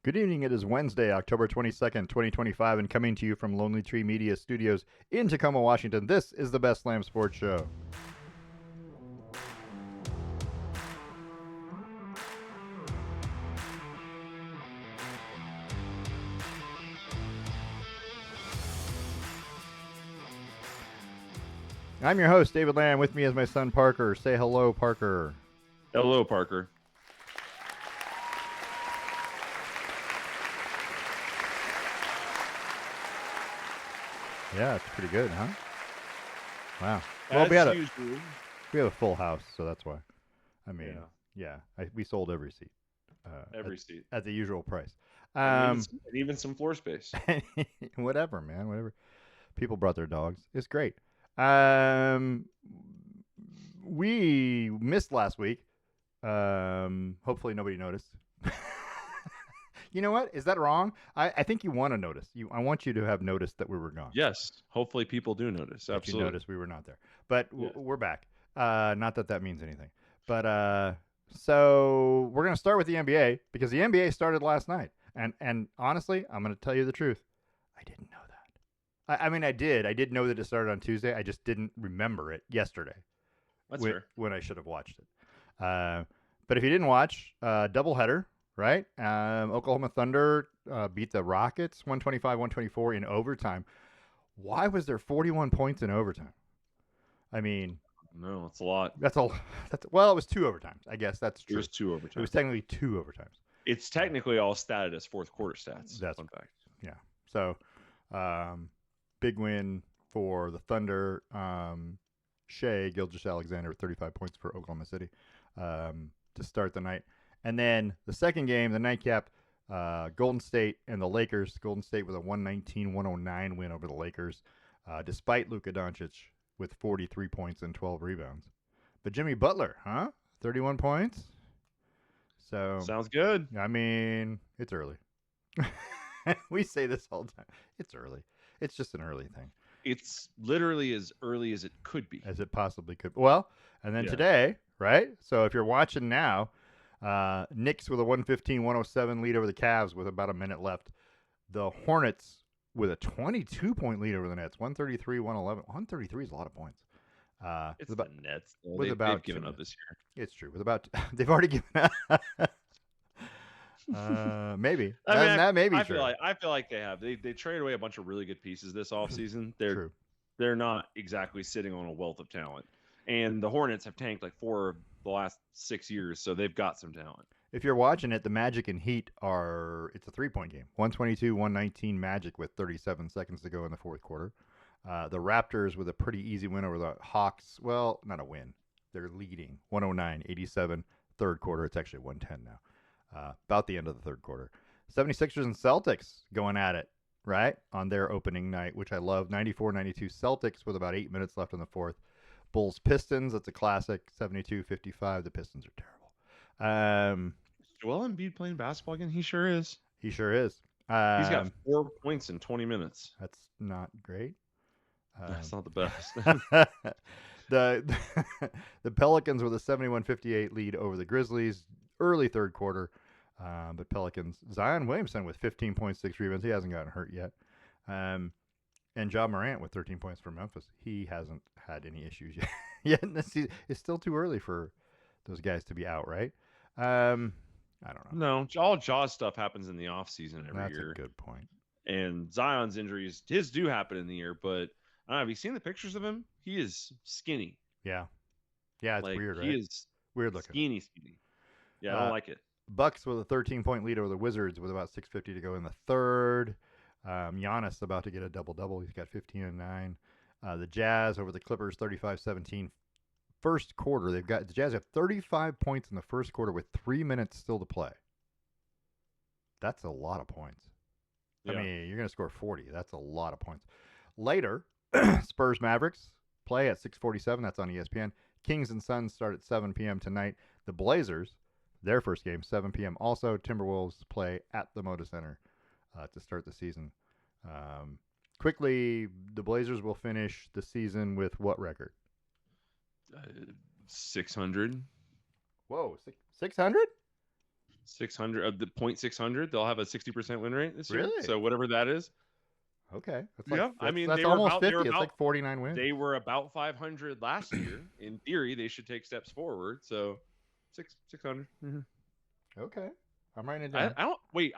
Good evening. It is Wednesday, October 22nd, 2025, and coming to you from Lonely Tree Media Studios in Tacoma, Washington. This is the Best Slam Sports Show. I'm your host, David Lamb. With me is my son, Parker. Say hello, Parker. Hello, Parker. Yeah, it's pretty good, huh? Wow. Well, we have a full house, so that's why. I mean, we sold every seat. Every seat. At the usual price. And even some floor space. Whatever, man. Whatever. People brought their dogs. It's great. We missed last week. Hopefully nobody noticed. You know what? Is that wrong? I think you want to notice. I want you to have noticed that we were gone. Yes. Hopefully people do notice. Absolutely. If you notice we were not there. But we're back. Not that that means anything. But so we're going to start with the NBA because the NBA started last night. And honestly, I'm going to tell you the truth. I didn't know that. I mean, I did. I did know that it started on Tuesday. I just didn't remember it yesterday. That's fair. When I should have watched it. But if you didn't watch, doubleheader. Right? Oklahoma Thunder beat the Rockets 125-124 in overtime. Why was there 41 points in overtime? I mean, no, it's a lot. Well, it was two overtimes. I guess that's true. It was two overtimes. It was technically two overtimes. It's technically all statted as fourth quarter stats. That's fun fact. Yeah. So, big win for the Thunder. Shea Gilgeous-Alexander with 35 points for Oklahoma City to start the night. And then the second game, the nightcap, Golden State and the Lakers. Golden State with a 119-109 win over the Lakers, despite Luka Doncic with 43 points and 12 rebounds. But Jimmy Butler, 31 points. So sounds good. I mean, it's early. We say this all the time. It's early. It's just an early thing. It's literally as early as it could be. As it possibly could. Well, and then today, right? So if you're watching now, Knicks with a 115-107 lead over the Cavs with about a minute left. The Hornets with a 22-point lead over the Nets, 133-111. 133 is a lot of points. It's the Nets. They've given up this year. It's true. They've already given up. Maybe. That may be true. I feel like they have. They traded away a bunch of really good pieces this offseason. True. They're not exactly sitting on a wealth of talent. And the Hornets have tanked like 4 of the last 6 years, so they've got some talent. If you're watching it, the Magic and Heat it's a 3-point game. 122-119 Magic with 37 seconds to go in the fourth quarter. The Raptors with a pretty easy win over the Hawks. Well, not a win. They're leading 109-87 third quarter. It's actually 110 now. About the end of the third quarter. 76ers and Celtics going at it, right? On their opening night, which I love. 94-92 Celtics with about 8 minutes left in the fourth. Bulls Pistons, that's a classic, 72-55. The Pistons are terrible. Joel Embiid playing basketball again? He sure is. He sure is. He's got 4 points in 20 minutes. That's not great. That's not the best. The Pelicans with a 71-58 lead over the Grizzlies, early third quarter. But Pelicans, Zion Williamson with 15.6 rebounds. He hasn't gotten hurt yet. And Ja Morant with 13 points for Memphis. He hasn't had any issues yet. It's still too early for those guys to be out, right? I don't know. No, all Ja's stuff happens in the offseason every year. That's a good point. And Zion's injuries, his do happen in the year, but I don't know, have you seen the pictures of him? He is skinny. Yeah. Yeah, it's weird, right? He is weird looking. Skinny. Yeah, I don't like it. Bucks with a 13-point lead over the Wizards with about 6:50 to go in the third. Giannis about to get a double-double. He's got 15 and 9. The Jazz over the Clippers, 35-17. First quarter, the Jazz have 35 points in the first quarter with 3 minutes still to play. That's a lot of points. Yeah. I mean, you're going to score 40. That's a lot of points. Later, Spurs Mavericks play at 6:47. That's on ESPN. Kings and Suns start at 7 p.m. tonight. The Blazers, their first game, 7 p.m. Also, Timberwolves play at the Moda Center to start the season. Quickly, the Blazers will finish the season with what record? 600. Whoa, 600? 600 of the point 600. They'll have a 60% win rate this year. Really? So whatever that is. Okay. That's Yeah, I mean that's almost 50. It's like 49 wins. They were about 500 last year. In theory, they should take steps forward. So 600. Mm-hmm. Okay. I'm writing it down. I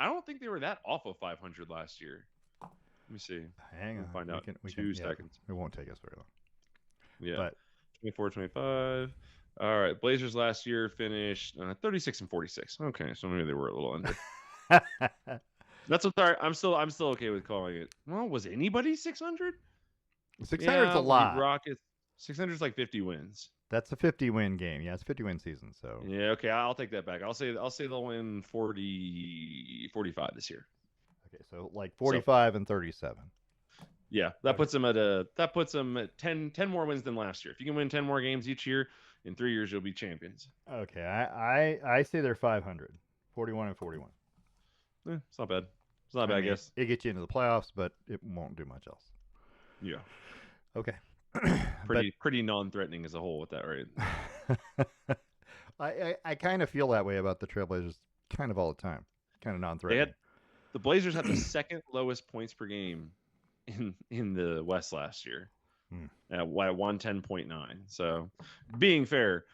don't think they were that off of 500 last year. Let me see. Hang on. Find out. We 2 can, seconds. It won't take us very long. Yeah. But 24, 25. All right. Blazers last year finished 36 and 46. Okay, so maybe they were a little under. That's what I'm still okay with calling it. Well, was anybody 600? 600 is a lot. Rockets 600 is like 50 wins. That's a 50-win game. Yeah, it's a 50-win season. So yeah, okay, I'll take that back. I'll say they'll win 45 this year. Okay, so like 45 and 37. Yeah, that puts them at 10 more wins than last year. If you can win 10 more games each year, in 3 years you'll be champions. Okay, I say they're 500, 41 and 41. It's not bad. It's not bad, I guess. It gets you into the playoffs, but it won't do much else. Yeah. Okay. pretty non-threatening as a whole with that, right? I kind of feel that way about the Trailblazers kind of all the time. Kind of non-threatening. The Blazers had the second lowest points per game in the West last year at 110.9. So being fair,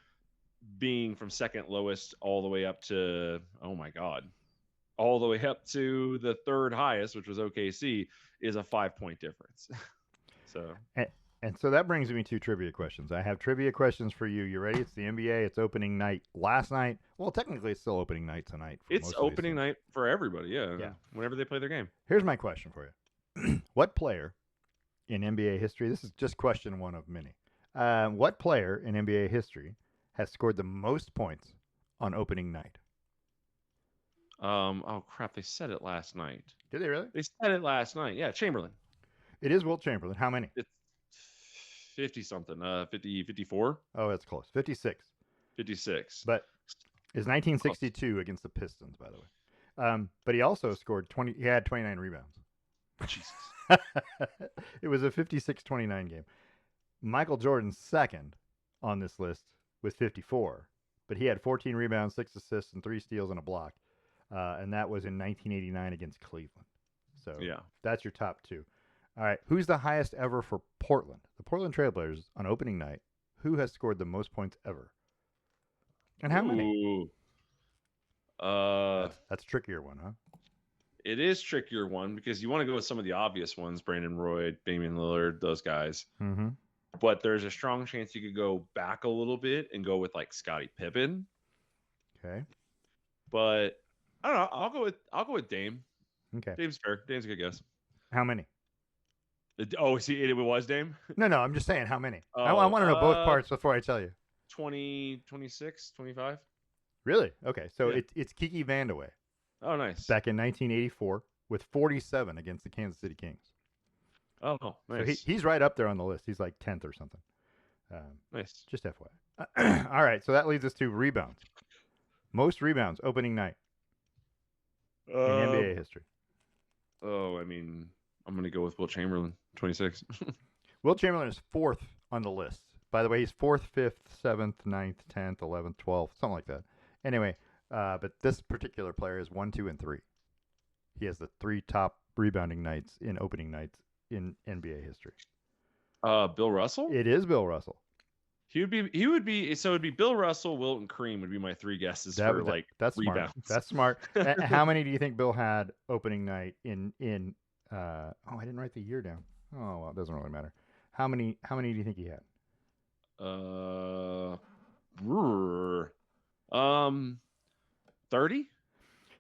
being from second lowest all the way up to, oh my God, all the way up to the third highest, which was OKC, is a 5-point difference. So and so that brings me to trivia questions. I have trivia questions for you. You ready? It's the NBA. It's opening night last night. Well, technically, it's still opening night tonight. It's opening night for everybody, yeah. Whenever they play their game. Here's my question for you. What player in NBA history, this is just question one of many, what player in NBA history has scored the most points on opening night? Oh, crap. They said it last night. Did they really? They said it last night. Yeah, Chamberlain. It is Wilt Chamberlain. How many? It's 50-something. 54? Oh, that's close. 56. 56. But it's 1962 against the Pistons, by the way. But he also scored 20. He had 29 rebounds. Jesus. It was a 56-29 game. Michael Jordan's second on this list with 54. But he had 14 rebounds, 6 assists, and 3 steals and a block. And that was in 1989 against Cleveland. So that's your top two. All right, who's the highest ever for Portland? The Portland Trailblazers on opening night. Who has scored the most points ever? And how many? That's a trickier one, huh? It is trickier one because you want to go with some of the obvious ones, Brandon Roy, Damian Lillard, those guys. Mm-hmm. But there's a strong chance you could go back a little bit and go with like Scottie Pippen. Okay. But I don't know. I'll go with Dame. Okay. Dame's fair. Dame's a good guess. How many? Oh, see, it was Dame? No, I'm just saying how many. I want to know both parts before I tell you. 20, 26, 25. Really? Okay, so it's Kiki Vandeweghe. Oh, nice. Back in 1984 with 47 against the Kansas City Kings. Oh, nice. So he's right up there on the list. He's like 10th or something. Nice. Just FYI. All right, so that leads us to rebounds. Most rebounds opening night in NBA history. Oh, I mean, I'm going to go with Wilt Chamberlain, 26. Wilt Chamberlain is 4th on the list. By the way, he's 4th, 5th, 7th, 9th, 10th, 11th, 12th, something like that. Anyway, but this particular player is 1, 2, and 3. He has the 3 top rebounding nights in opening nights in NBA history. Bill Russell? It is Bill Russell. So it'd be Bill Russell, Wilt, and Kareem would be my 3 guesses that's rebounds. Smart. That's smart. How many do you think Bill had opening night in I didn't write the year down. Oh, well, it doesn't really matter. How many do you think he had? 30?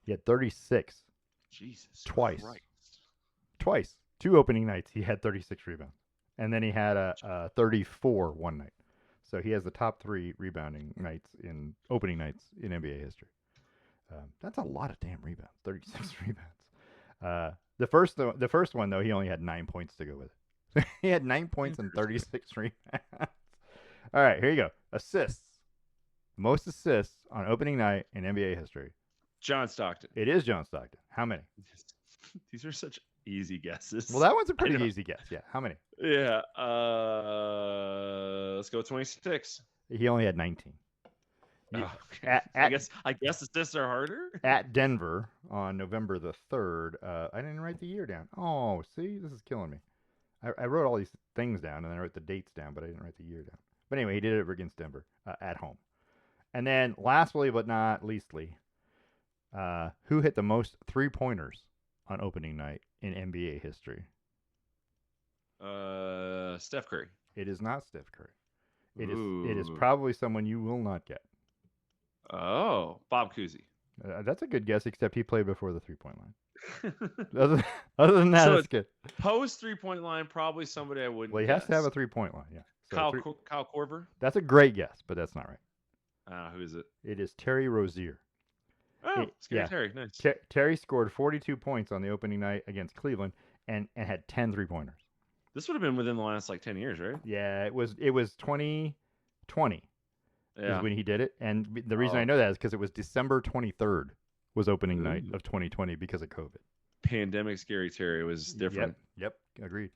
He had 36. Jesus Twice. Christ. Twice. 2 opening nights he had 36 rebounds. And then he had a 34 one night. So he has the top 3 rebounding nights in opening nights in NBA history. That's a lot of damn rebounds. 36 rebounds. The first one though, he only had 9 points to go with it. He had 9 points and 36 rebounds. All right, here you go. Assists. Most assists on opening night in NBA history. John Stockton. It is John Stockton. How many? These are such easy guesses. Well, that one's a pretty easy guess. Yeah. How many? Yeah. Let's go 26. He only had 19. Oh, okay. I guess assists are harder. At Denver on November the 3rd. I didn't write the year down. Oh, see, this is killing me. I wrote all these things down and then I wrote the dates down, but I didn't write the year down. But anyway, he did it against Denver at home. And then, lastly but not leastly, who hit the most 3-pointers on opening night in NBA history? Steph Curry. It is not Steph Curry. It is probably someone you will not get. Oh, Bob Cousy. That's a good guess, except he played before the 3-point line. other than that, it's good. Post 3-point line, probably somebody I wouldn't. Well, he has to have a 3-point line, yeah. So Kyle Korver. That's a great guess, but that's not right. Who is it? It is Terry Rozier. Oh, Scary Terry, nice. Terry scored 42 points on the opening night against Cleveland and had 10 3-pointers. This would have been within the last 10 years, right? Yeah, it was 2020. Yeah. Is when he did it, and the reason I know that is because it was December 23rd was opening night of 2020 because of COVID. Pandemic Scary Terry was different. Yep, agreed.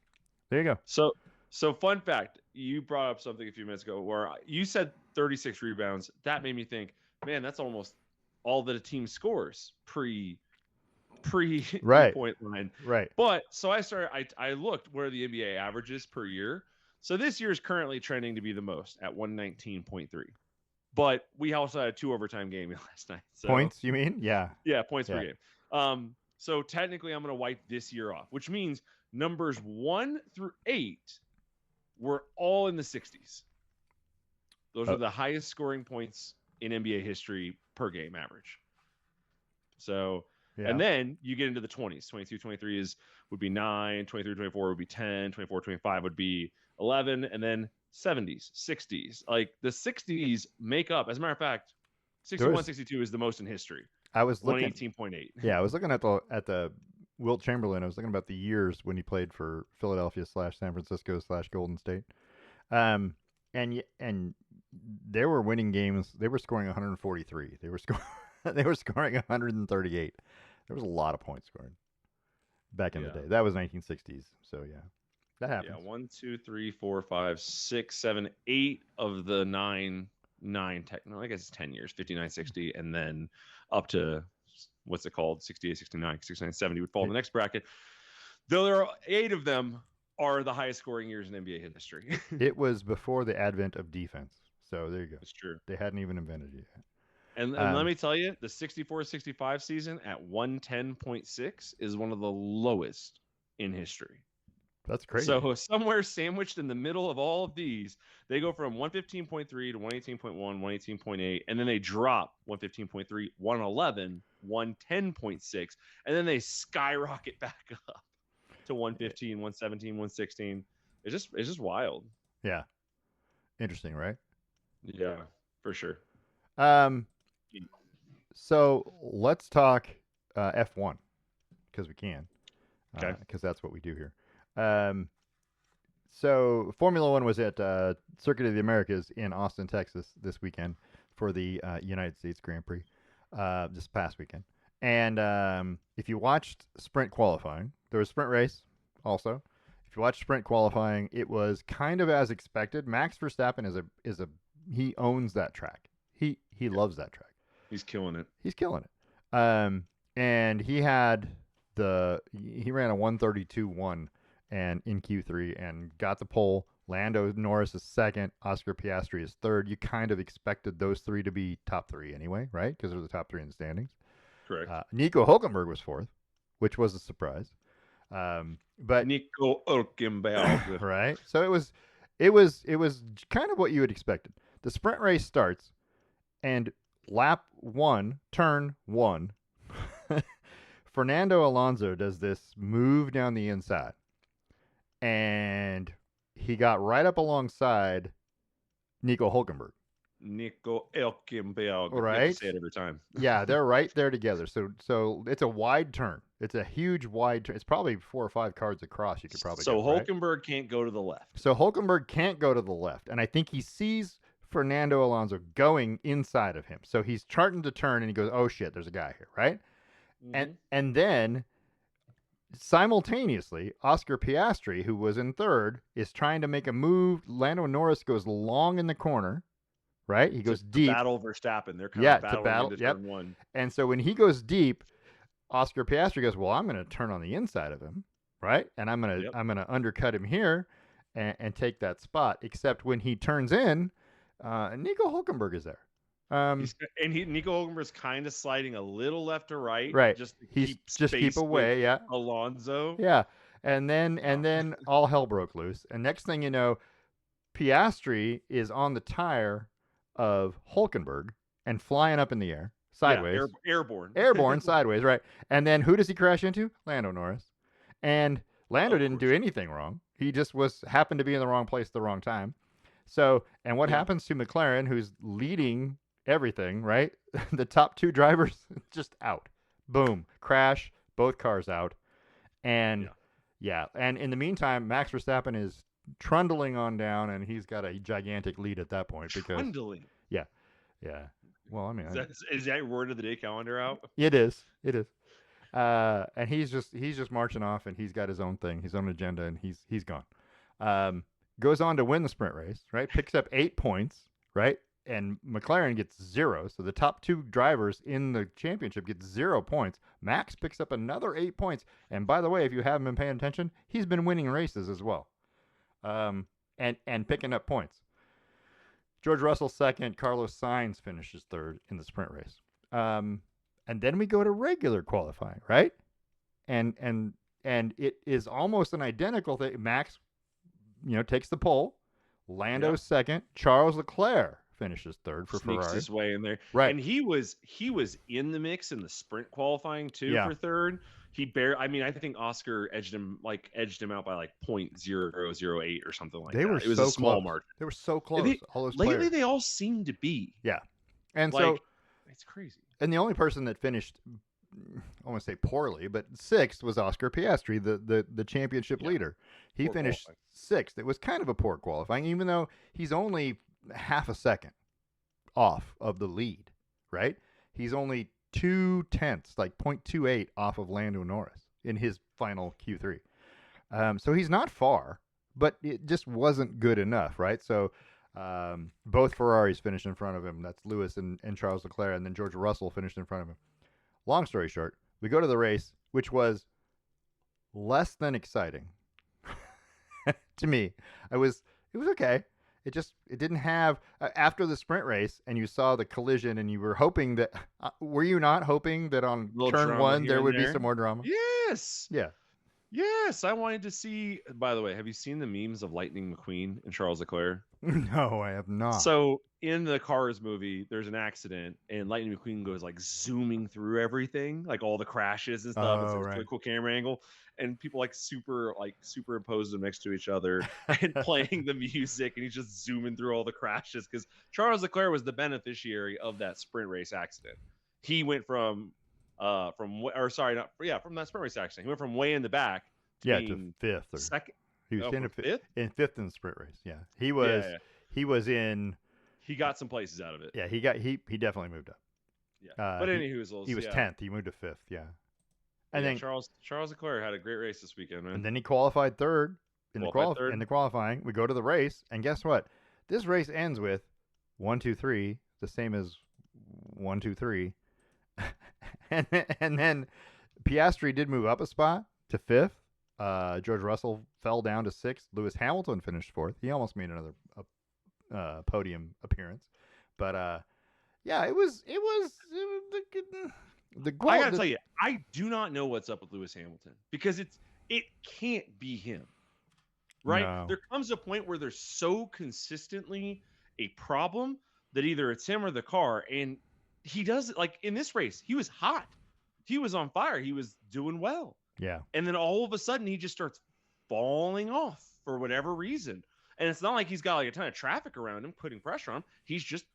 There you go. So fun fact, you brought up something a few minutes ago where you said 36 rebounds. That made me think, man, that's almost all that a team scores pre right. point line. Right. But so I looked where the NBA averages per year. So this year is currently trending to be the most at 119.3. But we also had a 2 overtime game last night. So, points, you mean? Yeah. Yeah, points per game. So technically I'm going to wipe this year off, which means numbers 1 through 8 were all in the 60s. Those are the highest scoring points in NBA history per game average. So, and then you get into the 20s. 22, 23 would be 9, 23, 24 would be 10, 24, 25 would be 11, and then 70s, 60s. Like the 60s make up, as a matter of fact, 61, 62 is the most in history. I was looking 118.8. Yeah, I was looking at the Wilt Chamberlain. I was looking about the years when he played for Philadelphia / San Francisco / Golden State. And they were winning games. They were scoring 143. They were scoring 138. There was a lot of points scored back in the day. That was 1960s. So yeah, that happens. Yeah, 1, 2, 3, 4, 5, 6, 7, 8 of the nine I guess it's 10 years, 59, 60, and then up to what's it called, 68, 69, 69, 70 would fall in the next bracket. Though there are 8 of them are the highest scoring years in NBA history. It was before the advent of defense. So there you go. That's true. They hadn't even invented it yet. And let me tell you, the 64-65 season at 110.6 is one of the lowest in history. That's crazy. So somewhere sandwiched in the middle of all of these, they go from 115.3 to 118.1, 118.8, and then they drop 115.3, 111, 110.6, and then they skyrocket back up to 115, 117, 116. It's just wild. Yeah. Interesting, right? Yeah, for sure. So let's talk F1 because we can. Okay. Because that's what we do here. So Formula One was at Circuit of the Americas in Austin, Texas this weekend for the United States Grand Prix this past weekend. And if you watched sprint qualifying, there was a sprint race also. If you watched sprint qualifying, it was kind of as expected. Max Verstappen he owns that track. He loves that track. He's killing it. He's killing it. And he ran a 132.1 and in Q3 and got the pole. Lando Norris is second. Oscar Piastri is third. You kind of expected those 3 to be top 3 anyway, right? Because they're the top 3 in the standings. Correct. Nico Hülkenberg was fourth, which was a surprise. But Nico Hülkenberg, right? So it was kind of what you had expected. The sprint race starts, and lap 1, turn 1, Fernando Alonso does this move down the inside, and he got right up alongside Nico Hülkenberg. Nico Hülkenberg. Right? You have to say it every time. Yeah, they're right there together. So it's a wide turn. It's a huge wide turn. It's probably 4 or 5 cars across. You could probably. So get, Hülkenberg right? can't go to the left. So Hülkenberg can't go to the left, and I think he sees Fernando Alonso going inside of him. So he's charting to turn, and he goes, "Oh shit, there's a guy here," right? Mm-hmm. And then simultaneously, Oscar Piastri, who was in third, is trying to make a move. Lando Norris goes long in the corner, right? He goes to deep. battle Verstappen. They're kind Yeah, of to battling battle. into Yep. turn one. And so when he goes deep, Oscar Piastri goes, well, I'm going to turn on the inside of him, right? And I'm going to undercut him here and take that spot. Except when he turns in, Nico Hulkenberg is there. Nico Hulkenberg's kind of sliding a little left to right, right. just to He's keep just space keep away, with yeah. Alonso. Yeah. And then all hell broke loose. And next thing you know, Piastri is on the tire of Hulkenberg and flying up in the air sideways. Yeah, airborne. Airborne sideways, right. And then who does he crash into? Lando Norris. And Lando didn't do anything wrong. He just happened to be in the wrong place at the wrong time. So, and what happens to McLaren, who's leading everything, right? The top 2 drivers just out. Boom. Crash. Both cars out. And and in the meantime, Max Verstappen is trundling on down, and he's got a gigantic lead at that point. Because trundling. Yeah. Well, I mean, is that word of the day calendar out? It is. And he's just marching off, and he's got his own thing, his own agenda, and he's gone. Goes on to win the sprint race, right? Picks up 8 points, right? And McLaren gets 0. So the top 2 drivers in the championship get 0 points. Max picks up another 8 points. And by the way, if you haven't been paying attention, he's been winning races as well, and picking up points. George Russell second. Carlos Sainz finishes third in the sprint race. And then we go to regular qualifying, right? And it is almost an identical thing. Max, takes the pole. Lando's second. Charles Leclerc finishes third for Sneaks Ferrari. his way in there, right? And he was in the mix in the sprint qualifying too for third. He I think Oscar edged him out by like 0.008 or something like that. It was a small margin. They were so close. All those lately, players. they all seem to be. Yeah, and so it's crazy. And the only person that finished, I want to say poorly, but 6th was Oscar Piastri, the championship leader. He finished 6th. It was kind of a poor qualifying, even though he's only half a second off of the lead, right? He's only 0.2, like 0.28 off of Lando Norris in his final Q3. So he's not far, but it just wasn't good enough, right? So both Ferraris finished in front of him. That's Lewis and Charles Leclerc, and then George Russell finished in front of him. Long story short, we go to the race, which was less than exciting to me. It was okay. It didn't have after the sprint race, and you saw the collision, and you were hoping that were you not hoping that on turn 1 there would be some more drama? Yes. Yeah. Yes, I wanted to see. By the way, have you seen the memes of Lightning McQueen and Charles Leclerc? No, I have not. So in the Cars movie, there's an accident, and Lightning McQueen goes like zooming through everything, like all the crashes and stuff. It's a really cool camera angle, and people like superimpose them next to each other and playing the music, and he's just zooming through all the crashes because Charles Leclerc was the beneficiary of that sprint race accident. He went from that sprint race accident. He went from way in the back to 5th or second. He was in 5th? In 5th in the sprint race. Yeah, he was. Yeah. He was in. He got some places out of it. Yeah, he definitely moved up. Yeah, but anywho, he was 10th. He moved to 5th. Yeah, and then Charles Leclerc had a great race this weekend, man. And then he qualified third in the qualifying. We go to the race, and guess what? This race ends with 1, 2, 3, the same as 1, 2, 3. and then Piastri did move up a spot to 5th. George Russell fell down to 6th. Lewis Hamilton finished 4th. He almost made another podium appearance, but it was the goal. I gotta tell you, I do not know what's up with Lewis Hamilton because it can't be him, right? No. There comes a point where there's so consistently a problem that either it's him or the car, and he does, like in this race, he was hot. He was on fire. He was doing well. Yeah. And then all of a sudden he just starts falling off for whatever reason. And it's not like he's got like a ton of traffic around him putting pressure on him. He's just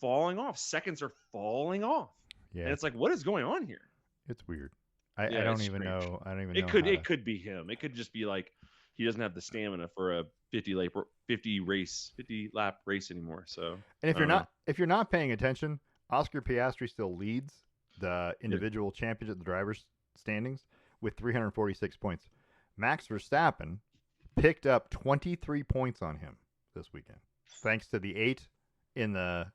falling off. Seconds are falling off. Yeah. And it's like, what is going on here? It's weird. I don't even know. I don't even know. It could be him. It could just be like he doesn't have the stamina for a 50 lap race anymore. So and if you're not paying attention, Oscar Piastri still leads the individual championship, the drivers' standings, with 346 points. Max Verstappen picked up 23 points on him this weekend, thanks to the 8 in the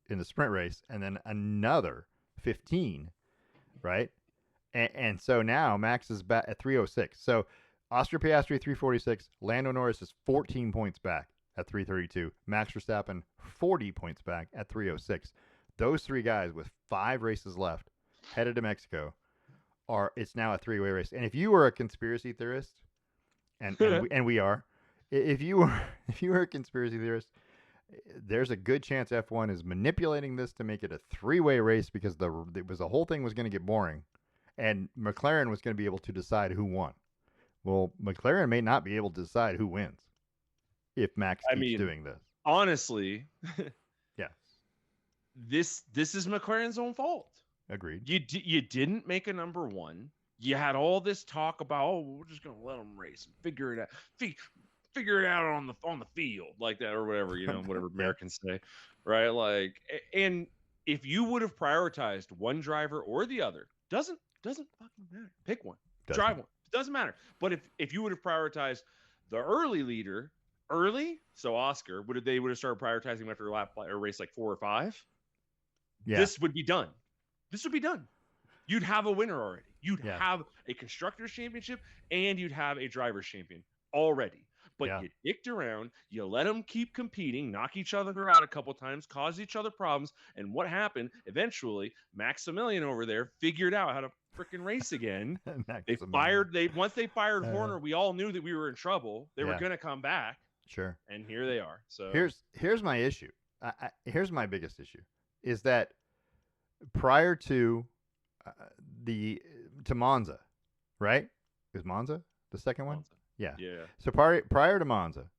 in the sprint race, and then another 15, right? And so now Max is back at 306. So Oscar Piastri 346, Lando Norris is 14 points back at 332, Max Verstappen 40 points back at 306. Those three guys with 5 races left, headed to Mexico, it's now a three-way race. And if you were a conspiracy theorist, and we are, if you were a conspiracy theorist, there's a good chance F1 is manipulating this to make it a three-way race because the whole thing was going to get boring, and McLaren was going to be able to decide who won. Well, McLaren may not be able to decide who wins if Max keeps doing this. Honestly, yes, this is McLaren's own fault. Agreed. You didn't make a number one. You had all this talk about, oh, we're just gonna let them race and figure it out. Figure it out on the field like that or whatever, whatever Americans say, right? Like, and if you would have prioritized one driver or the other, doesn't fucking matter. Pick one, drive one, doesn't matter. But if you would have prioritized the early leader early, so Oscar, they would have started prioritizing him after a race like 4 or 5. Yeah. This would be done. You'd have a winner already. You'd have a constructors championship and you'd have a drivers champion already. But you dicked around, you let them keep competing, knock each other out a couple times, cause each other problems. And what happened? Eventually, Maximilian over there figured out how to freaking race again. Once they fired Horner, we all knew that we were in trouble. They were going to come back. Sure. And here they are. So here's my issue. Here's my biggest issue is that prior to Monza, right? Is Monza the second one? Monza. Yeah. Yeah. So prior to Monza,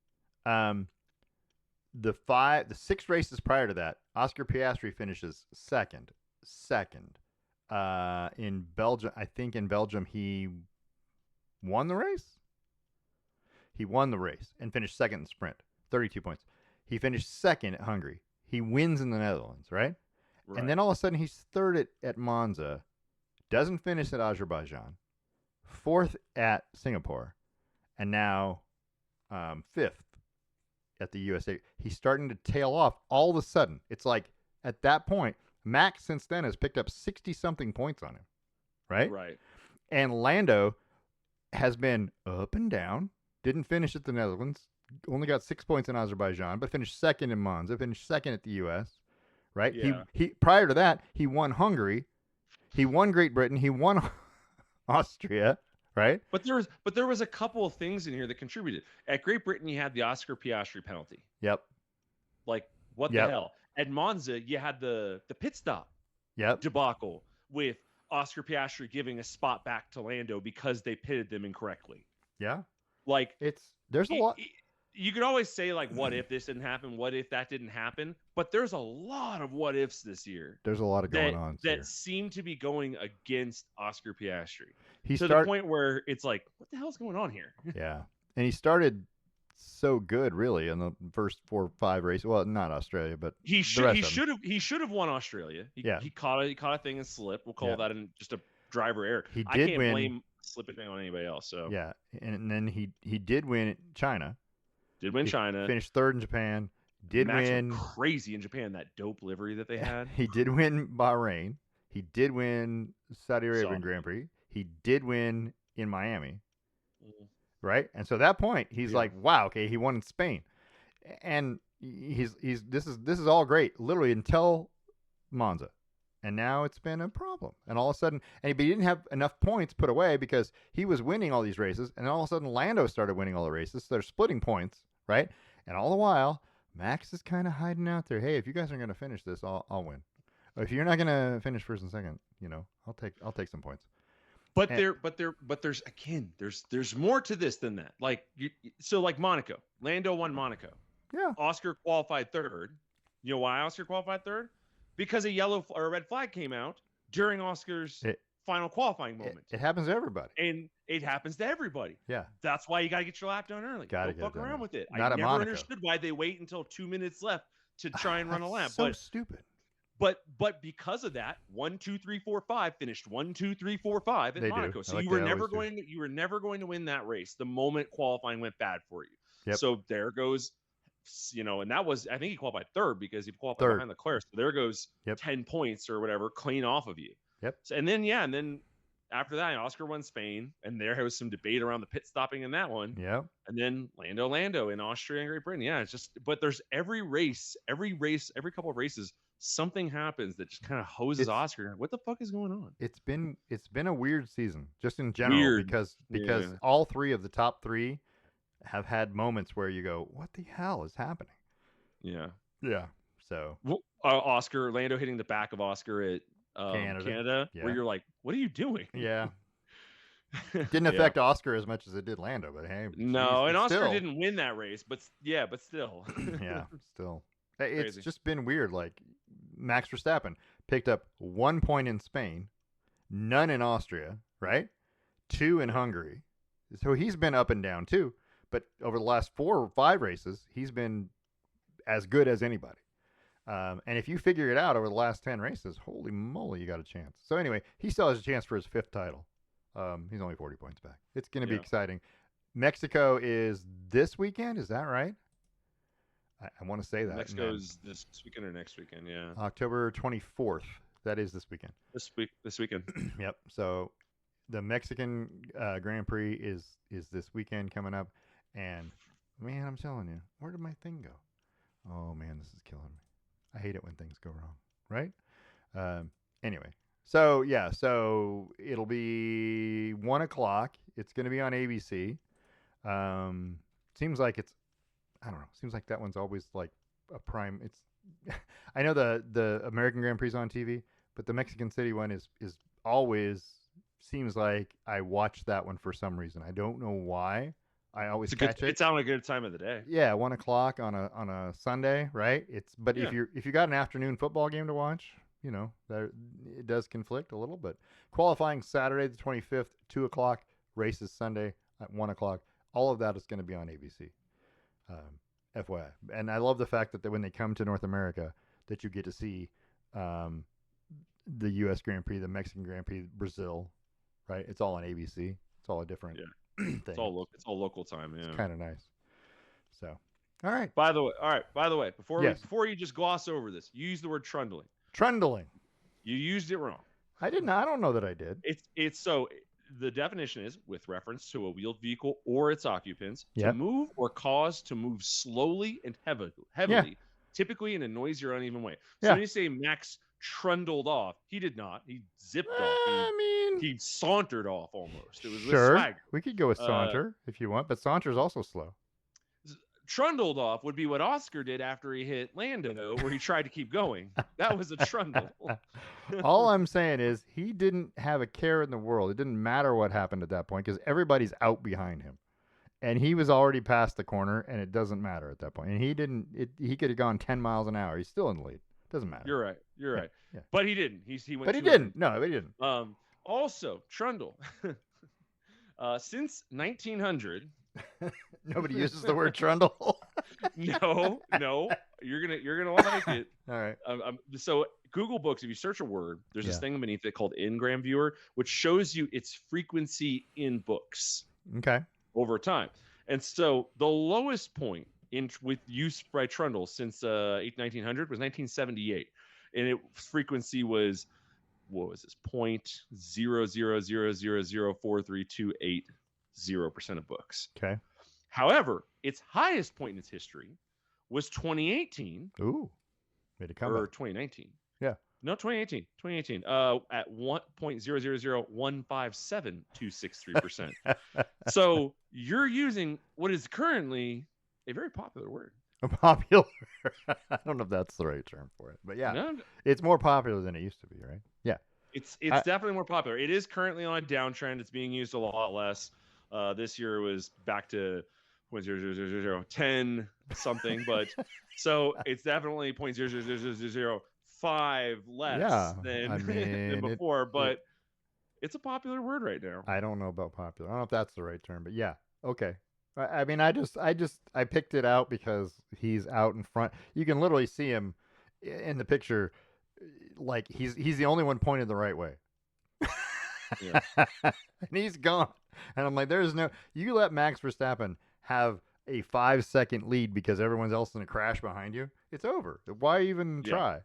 the 6 races prior to that, Oscar Piastri finishes second. In Belgium, I think in Belgium he won the race. He won the race and finished second in sprint, 32 points. He finished second at Hungary. He wins in the Netherlands, right? And then all of a sudden he's third at Monza, doesn't finish at Azerbaijan, fourth at Singapore, and now fifth at the USA. He's starting to tail off all of a sudden. It's like at that point, Max since then has picked up 60-something points on him, right? Right. And Lando has been up and down, didn't finish at the Netherlands, only got 6 points in Azerbaijan, but finished second in Monza, finished second at the US, right? Yeah. He prior to that, he won Hungary, he won Great Britain, he won Austria, right? But there was a couple of things in here that contributed. At Great Britain, you had the Oscar Piastri penalty. Yep. Like, what the hell? At Monza, you had the pit stop debacle with Oscar Piastri giving a spot back to Lando because they pitted them incorrectly. Yeah. Like, there's a lot. You could always say, like, what if this didn't happen? What if that didn't happen? But there's a lot of what ifs this year. There's a lot of going on that seem to be going against Oscar Piastri. To the point where it's like, what the hell's going on here? Yeah. And he started so good, really, in the first 4 or 5 races. Well, not Australia, but he should have won Australia. He caught a thing and slipped. We'll call that just a driver error. I can't blame slipping on anybody else. So yeah, and then he did win China. China. Finished third in Japan. Max went crazy in Japan, that dope livery that they had. He did win Bahrain. He did win Saudi Arabian Grand Prix. He did win in Miami. Mm-hmm. Right? And so at that point, he's like, wow, okay, he won in Spain. And this is all great, literally until Monza. And now it's been a problem. And all of a sudden, he didn't have enough points put away because he was winning all these races. And then all of a sudden, Lando started winning all the races. So they're splitting points, right? And all the while, Max is kind of hiding out there. Hey, if you guys are going to finish this, I'll win. If you're not going to finish first and second, I'll take some points. But there's more to this than that. Like like Monaco, Lando won Monaco. Yeah. Oscar qualified third. You know why Oscar qualified third? Because a yellow or a red flag came out during Oscar's final qualifying moment. It happens to everybody. And it happens to everybody. Yeah. That's why you got to get your lap done early. Don't fuck around with it. Not I never understood why they wait until 2 minutes left to try and run a lap. So stupid. But because of that, 1, 2, 3, 4, 5 finished 1, 2, 3, 4, 5 at Monaco. So you were never going to win that race the moment qualifying went bad for you. Yep. So there goes and that was, I think he qualified third because he qualified Third. behind Leclerc. So there goes Yep. 10 points or whatever clean off of you. Yep. So, and then after that, Oscar won Spain, and there was some debate around the pit stopping in that one. Yep. And then Lando in Austria and Great Britain. Yeah, it's just, but there's every couple of races, something happens that just kind of hoses Oscar. What the fuck is going on? It's been a weird season, just in general, Weird. because Yeah. all three of the top three have had moments where you go, "What the hell is happening?" Yeah. Yeah. So Lando hitting the back of Oscar at Canada, Yeah. where you're like, what are you doing? Yeah. Didn't affect Oscar as much as it did Lando, but hey. No, and Oscar still didn't win that race, but still. Yeah, still. It's Crazy. just been weird. Like, Max Verstappen picked up 1 point in Spain, none in Austria, right? 2 in Hungary. So he's been up and down too. But over the last 4 or 5 races, he's been as good as anybody. And if you figure it out over the last 10 races, holy moly, you got a chance. So anyway, he still has a chance for his 5th title. He's only 40 points back. It's going to be exciting. Mexico is this weekend. Is that right? I want to say that. Mexico's this weekend or next weekend, yeah. October 24th. That is this weekend. This weekend. Yep. So the Mexican Grand Prix is this weekend coming up. And, man, I'm telling you, where did my thing go? Oh, man, this is killing me. I hate it when things go wrong, right? Anyway, so it'll be 1 o'clock. It's going to be on ABC. Seems like it's, I don't know. Seems like that one's always like a prime. It's, I know the American Grand Prix is on TV, but the Mexican City one is always, seems like I watch that one for some reason. I don't know why. I always catch it. It's on a good time of the day. Yeah, 1 o'clock on a Sunday, right? If you got an afternoon football game to watch, that it does conflict a little. But qualifying Saturday the 25th, 2 o'clock, races Sunday at 1 o'clock. All of that is going to be on ABC. FYI, and I love the fact that when they come to North America, that you get to see the U.S. Grand Prix, the Mexican Grand Prix, Brazil, right? It's all on ABC. It's all a different thing. It's all local time. Yeah, it's kind of nice. So, all right. By the way, before you just gloss over this, you used the word trundling. Trundling. You used it wrong. I didn't. I don't know that I did. It's so. The definition is with reference to a wheeled vehicle or its occupants to move or cause to move slowly and heavily, typically in a noisy or uneven way. So when you say Max trundled off, he did not. He zipped off. He sauntered off almost. It was with swagger. We could go with saunter if you want, but saunter's also slow. Trundled off would be what Oscar did after he hit Lando, where he tried to keep going. That was a trundle. All I'm saying is he didn't have a care in the world. It didn't matter what happened at that point because everybody's out behind him. And he was already past the corner, and it doesn't matter at that point. And he didn't. He could have gone 10 miles an hour. He's still in the lead. Doesn't matter. You're right. Yeah. But he didn't. He went. But he didn't. No, he didn't. Also, trundle. Since 1900. Nobody uses the word trundle. No, you're gonna like it. All right. So Google Books, if you search a word, there's this thing beneath it called Ngram Viewer, which shows you its frequency in books. Okay. Over time, and so the lowest point with use by trundle since 1900 was 1978, and its frequency was, what was this, 0.00004328% of books. Okay. However, its highest point in its history was 2018. Ooh, made a comeback. Or 2019. Yeah. No, 2018. At 1.000157263%. So you're using what is currently a very popular word. Popular. I don't know if that's the right term for it, but it's more popular than it used to be, right? Yeah. It's definitely more popular. It is currently on a downtrend. It's being used a lot less. This year it was back to 0.00010 something, but so it's definitely 0.00005 less than before. But it's a popular word right now. I don't know about popular. I don't know if that's the right term, but yeah, okay. I mean, I picked it out because he's out in front. You can literally see him in the picture, like he's the only one pointed the right way. And he's gone. And I'm like, you let Max Verstappen have a 5-second lead because everyone else in a crash behind you, it's over. Why even Yeah. try?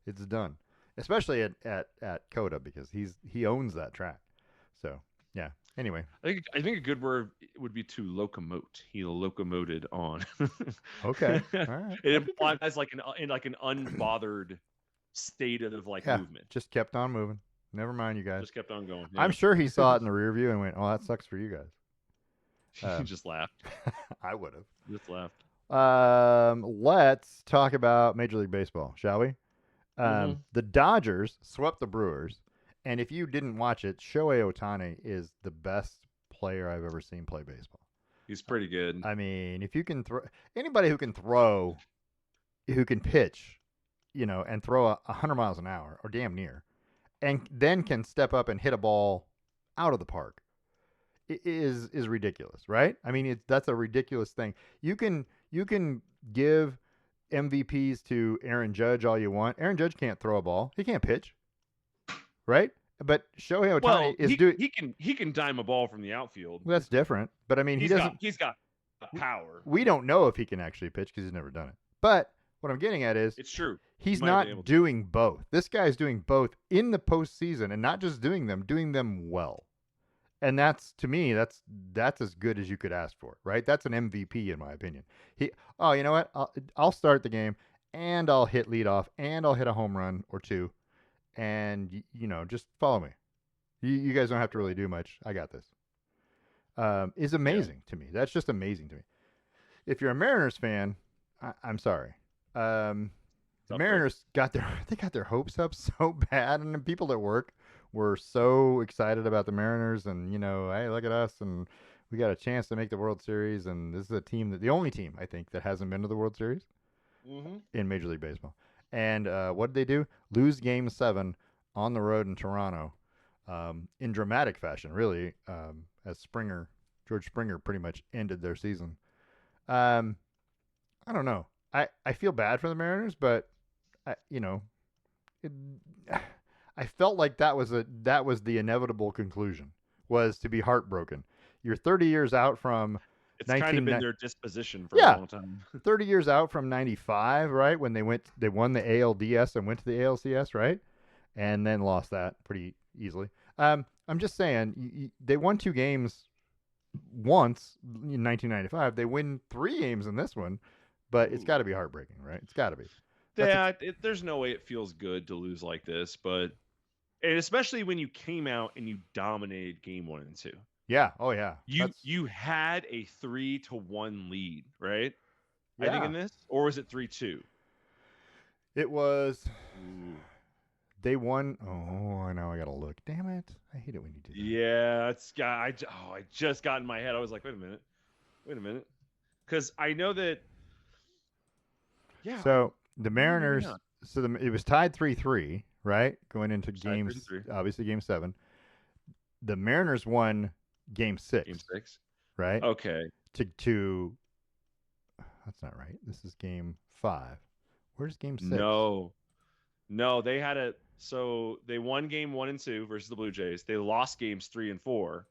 It's done. Especially at Coda because he owns that track. So yeah. Anyway, I think a good word would be to locomote. He locomoted on. okay, all right. It That'd be good. implies like an unbothered state of like Yeah, movement. just kept on moving. Never mind, you guys. Just kept on going. I'm Yeah. sure he saw it in the rear view and went, "Oh, that sucks for you guys." He just laughed. I would have. Just laughed. Let's talk about Major League Baseball, shall we? Mm-hmm. The Dodgers swept the Brewers, and if you didn't watch it, Shohei Ohtani is the best player I've ever seen play baseball. He's pretty good. I mean, if you can throw anybody who can throw, who can pitch, and throw 100 miles an hour or damn near, and then can step up and hit a ball out of the park, is ridiculous, right? I mean, that's a ridiculous thing. You can give MVPs to Aaron Judge all you want. Aaron Judge can't throw a ball. He can't pitch, right? But Shohei Ohtani Well, is doing. he can dime a ball from the outfield. Well, that's different. But I mean, he doesn't. He's got power. We don't know if he can actually pitch because he's never done it. But what I'm getting at is It's true. he's He might have been not able to. doing both. This guy's doing both in the postseason, and not just doing them well. And that's, to me, that's as good as you could ask for, right? That's an MVP in my opinion. You know what? I'll start the game and I'll hit leadoff and I'll hit a home run or two, and just follow me. You guys don't have to really do much. I got this. Is amazing to me. That's just amazing to me. If you're a Mariners fan, I'm sorry. The Mariners got their hopes up so bad, and the people at work were so excited about the Mariners, and hey, look at us, and we got a chance to make the World Series, and this is a team the only team I think that hasn't been to the World Series in Major League Baseball. And what did they do? Lose Game 7 on the road in Toronto, in dramatic fashion, really, as George Springer pretty much ended their season. I don't know. I feel bad for the Mariners, but I felt like that was the inevitable conclusion, was to be heartbroken. You're 30 years out from It's kind of been their disposition for Yeah. a long time. 30 years out from 95, right? When they won the ALDS and went to the ALCS, right? And then lost that pretty easily. I'm just saying, they won 2 games once in 1995. They win 3 games in this one, but it's got to be heartbreaking, right? It's got to be. There's no way it feels good to lose like this, and especially when you came out and you dominated Game 1 and 2. Yeah. Oh yeah. You had a 3-1 lead, right? Yeah. I think in this, or was it 3-2? It was. Ooh. They won. Oh, I know. I gotta look. Damn it! I hate it when you do that. Yeah, I just got in my head. I was like, wait a minute, because I know that. Yeah. So the Mariners. So it was tied 3-3, right? Going into obviously Game 7. The Mariners won Game 6. Game 6. Right. Okay. To. That's not right. This is Game 5. Where's Game 6? No, they had a. So they won Game 1 and 2 versus the Blue Jays. They lost Games 3 and 4.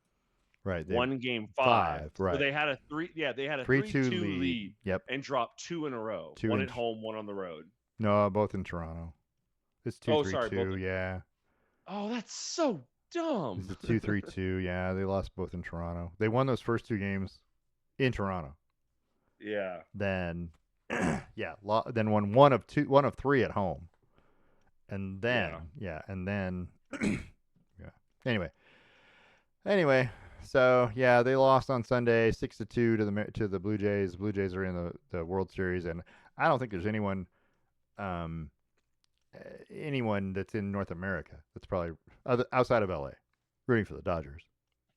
Right. They won Game 5. Right. So they had a 3-2 lead. Yep. And dropped 2 in a row. 2 one at home, one on the road. No, both in Toronto. It's 2-3-2. Yeah. Oh, that's so dumb. It's 2-3-2. Yeah, they lost both in Toronto. They won those first 2 games in Toronto. Yeah. Then, then won one of 3 at home. And then, Anyway, so yeah, they lost on Sunday 6-2 to the Blue Jays. The Blue Jays are in the World Series, and I don't think there's anyone that's in North America that's probably outside of LA rooting for the Dodgers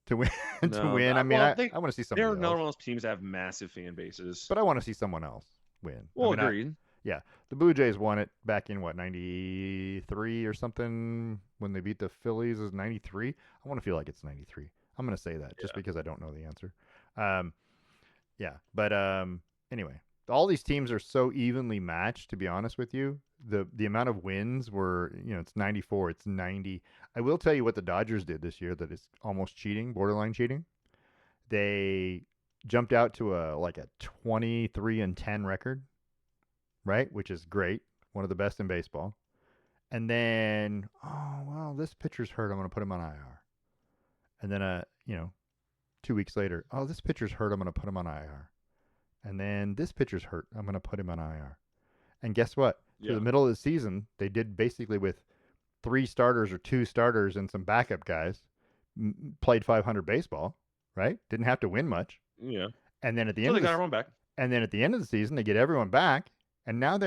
to win. I mean, I want to see somebody else. They're not one of those teams that have massive fan bases, but I want to see someone else win. Well, agreed. The Blue Jays won it back in 93 or something when they beat the Phillies. Is 93? I want to feel like it's 93. I'm going to say that just because I don't know the answer. Anyway, all these teams are so evenly matched, to be honest with you. The amount of wins were, it's 94, it's 90. I will tell you what the Dodgers did this year that is almost cheating, borderline cheating. They jumped out to a 23-10 record, right? Which is great, one of the best in baseball. And then, oh well, this pitcher's hurt. I'm going to put him on IR. And then, 2 weeks later, oh, this pitcher's hurt. I'm going to put him on IR. And then this pitcher's hurt. I'm going to put him on IR. And guess what? Through Yeah. the middle of the season, they did basically with 3 starters or 2 starters and some backup guys, played 500 baseball, right? Didn't have to win much. Yeah. And then at the So end they of got the, everyone back. and then at the end of the season, they get everyone back, and now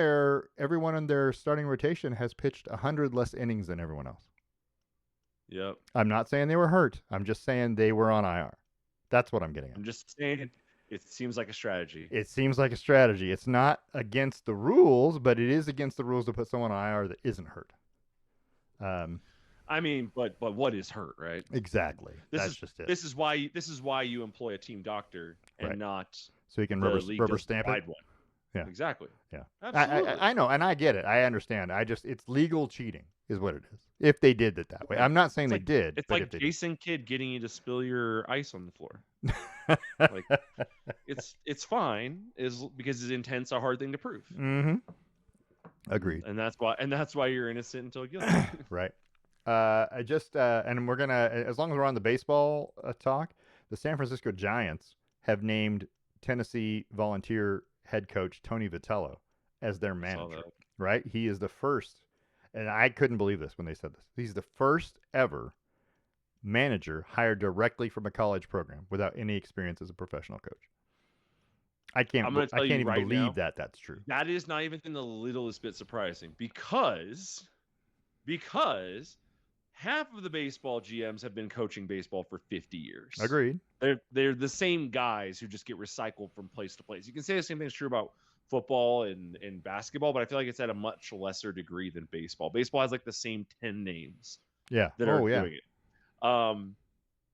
everyone in their starting rotation has pitched 100 less innings than everyone else. Yep. I'm not saying they were hurt. I'm just saying they were on IR. That's what I'm getting at. I'm just saying it seems like a strategy. It seems like a strategy. It's not against the rules, but it is against the rules to put someone on IR that isn't hurt. I mean, but what is hurt, right? Exactly. That's just it. This is why you employ a team doctor and Right. not So you can the rubber league rubber doesn't stamp provide it. one. Yeah. Exactly. Yeah. Absolutely. I know, and I get it. I understand. It's legal cheating is what it is. If they did it that way. I'm not saying they did. It's but like if they Jason Kidd getting you to spill your ice on the floor. did. Like, it's fine, is because his intent's a hard thing to prove. Mm-hmm. Agreed. And that's why you're innocent until guilty. Right. I just and we're gonna, as long as we're on the baseball talk, the San Francisco Giants have named Tennessee Volunteer head coach Tony Vitello as their manager. Right? He is the first, and I couldn't believe this when they said this. He's the first ever manager hired directly from a college program without any experience as a professional coach. I can't even believe that that's true. That is not even the littlest bit surprising because half of the baseball GMs have been coaching baseball for 50 years. Agreed. They're the same guys who just get recycled from place to place. You can say the same thing's true about football and basketball, but I feel like it's at a much lesser degree than baseball. Baseball has like the same 10 names. Yeah. That are doing it.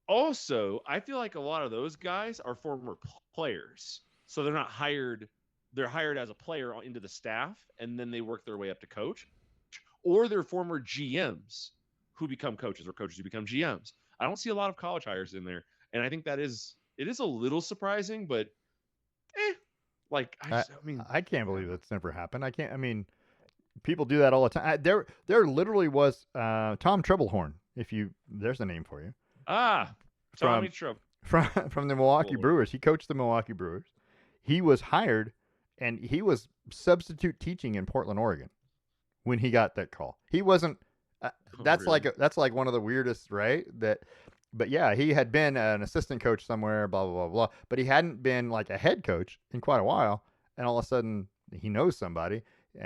Also, I feel like a lot of those guys are former players. So they're not hired. They're hired as a player into the staff, and then they work their way up to coach. Or they're former GMs who become coaches, or coaches who become GMs. I don't see a lot of college hires in there, and I think it is a little surprising, but I can't believe that's never happened. People do that all the time. There literally was Tom Trebelhorn. There's a name for you. Tommy Trump from the Milwaukee Brewers. He coached the Milwaukee Brewers. He was hired, and he was substitute teaching in Portland, Oregon, when he got that call. He wasn't. That's really? that's like one of the weirdest, right? But yeah, he had been an assistant coach somewhere, blah blah blah blah. But he hadn't been like a head coach in quite a while, and all of a sudden he knows somebody,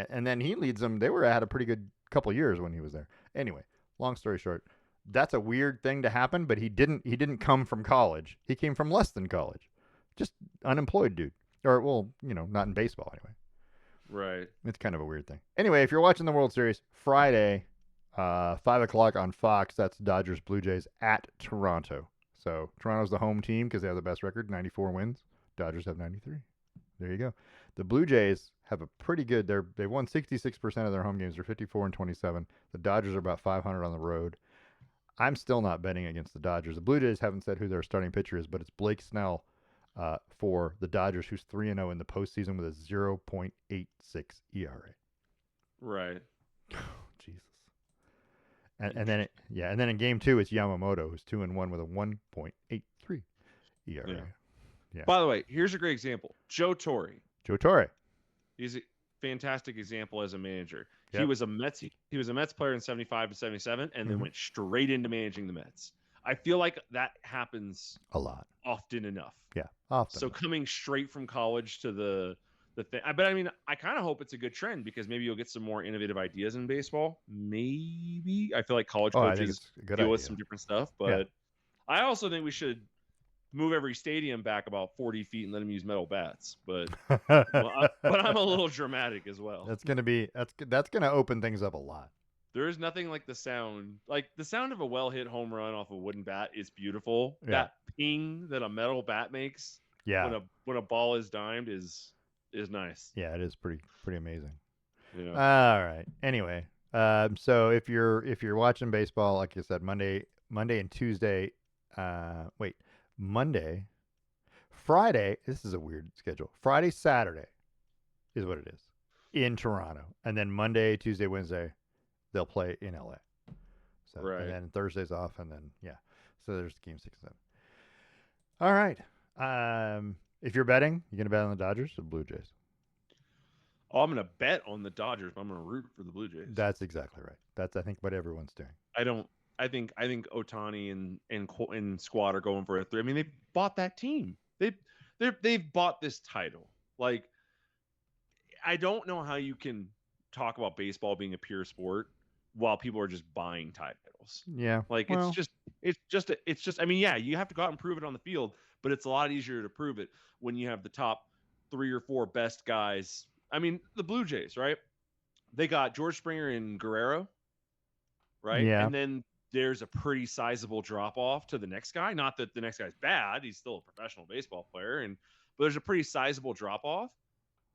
and then he leads them. They had a pretty good couple years when he was there. Anyway, long story short, that's a weird thing to happen. But he didn't come from college. He came from less than college, just unemployed dude. Or well, not in baseball anyway. Right. It's kind of a weird thing. Anyway, if you're watching the World Series Friday, 5:00 on Fox, that's Dodgers Blue Jays at Toronto. So Toronto's the home team because they have the best record, 94 wins. Dodgers have 93. There you go. The Blue Jays have a pretty good. They've won 66% of their home games. They're 54-27. The Dodgers are about 500 on the road. I'm still not betting against the Dodgers. The Blue Jays haven't said who their starting pitcher is, but it's Blake Snell for the Dodgers, who's 3-0 in the postseason with a 0.86 ERA. Right. Jesus. And then in game 2 it's Yamamoto, who's 2-1 with a 1.83 ERA. Yeah. By the way, here's a great example. Joe Torre. He's a fantastic example as a manager. Yep. He was a Mets player in 75 to 77 and then went straight into managing the Mets. I feel like that happens a lot, often enough. Yeah, often. So coming straight from college to the thing, but I mean, I kind of hope it's a good trend because maybe you'll get some more innovative ideas in baseball. Maybe I feel like college coaches deal with some different stuff, but I also think we should move every stadium back about 40 feet and let them use metal bats. But I'm a little dramatic as well. That's gonna open things up a lot. There is nothing like the sound. Like the sound of a well-hit home run off a wooden bat is beautiful. Yeah. That ping that a metal bat makes when a ball is dimed is nice. Yeah, it is pretty amazing. Yeah. All right. Anyway, so if you're watching baseball, like I said, Monday and Tuesday, Monday, Friday, this is a weird schedule. Friday, Saturday is what it is in Toronto. And then Monday, Tuesday, Wednesday, they'll play in LA. So, Right. and then Thursday's off, and then, yeah. So there's game 6 and 7. All right. If you're betting, you're going to bet on the Dodgers or the Blue Jays? Oh, I'm going to bet on the Dodgers, but I'm going to root for the Blue Jays. That's exactly right. That's, I think, what everyone's doing. I think Ohtani and squad are going for a 3. I mean, they bought that team. They've bought this title. Like, I don't know how you can talk about baseball being a pure sport while people are just buying titles. Yeah. Like, well, it's just. I mean, yeah, you have to go out and prove it on the field, but it's a lot easier to prove it when you have the top 3 or 4 best guys. I mean, the Blue Jays, right? They got George Springer and Guerrero, right? Yeah. And then there's a pretty sizable drop off to the next guy. Not that the next guy's bad; he's still a professional baseball player, but there's a pretty sizable drop off.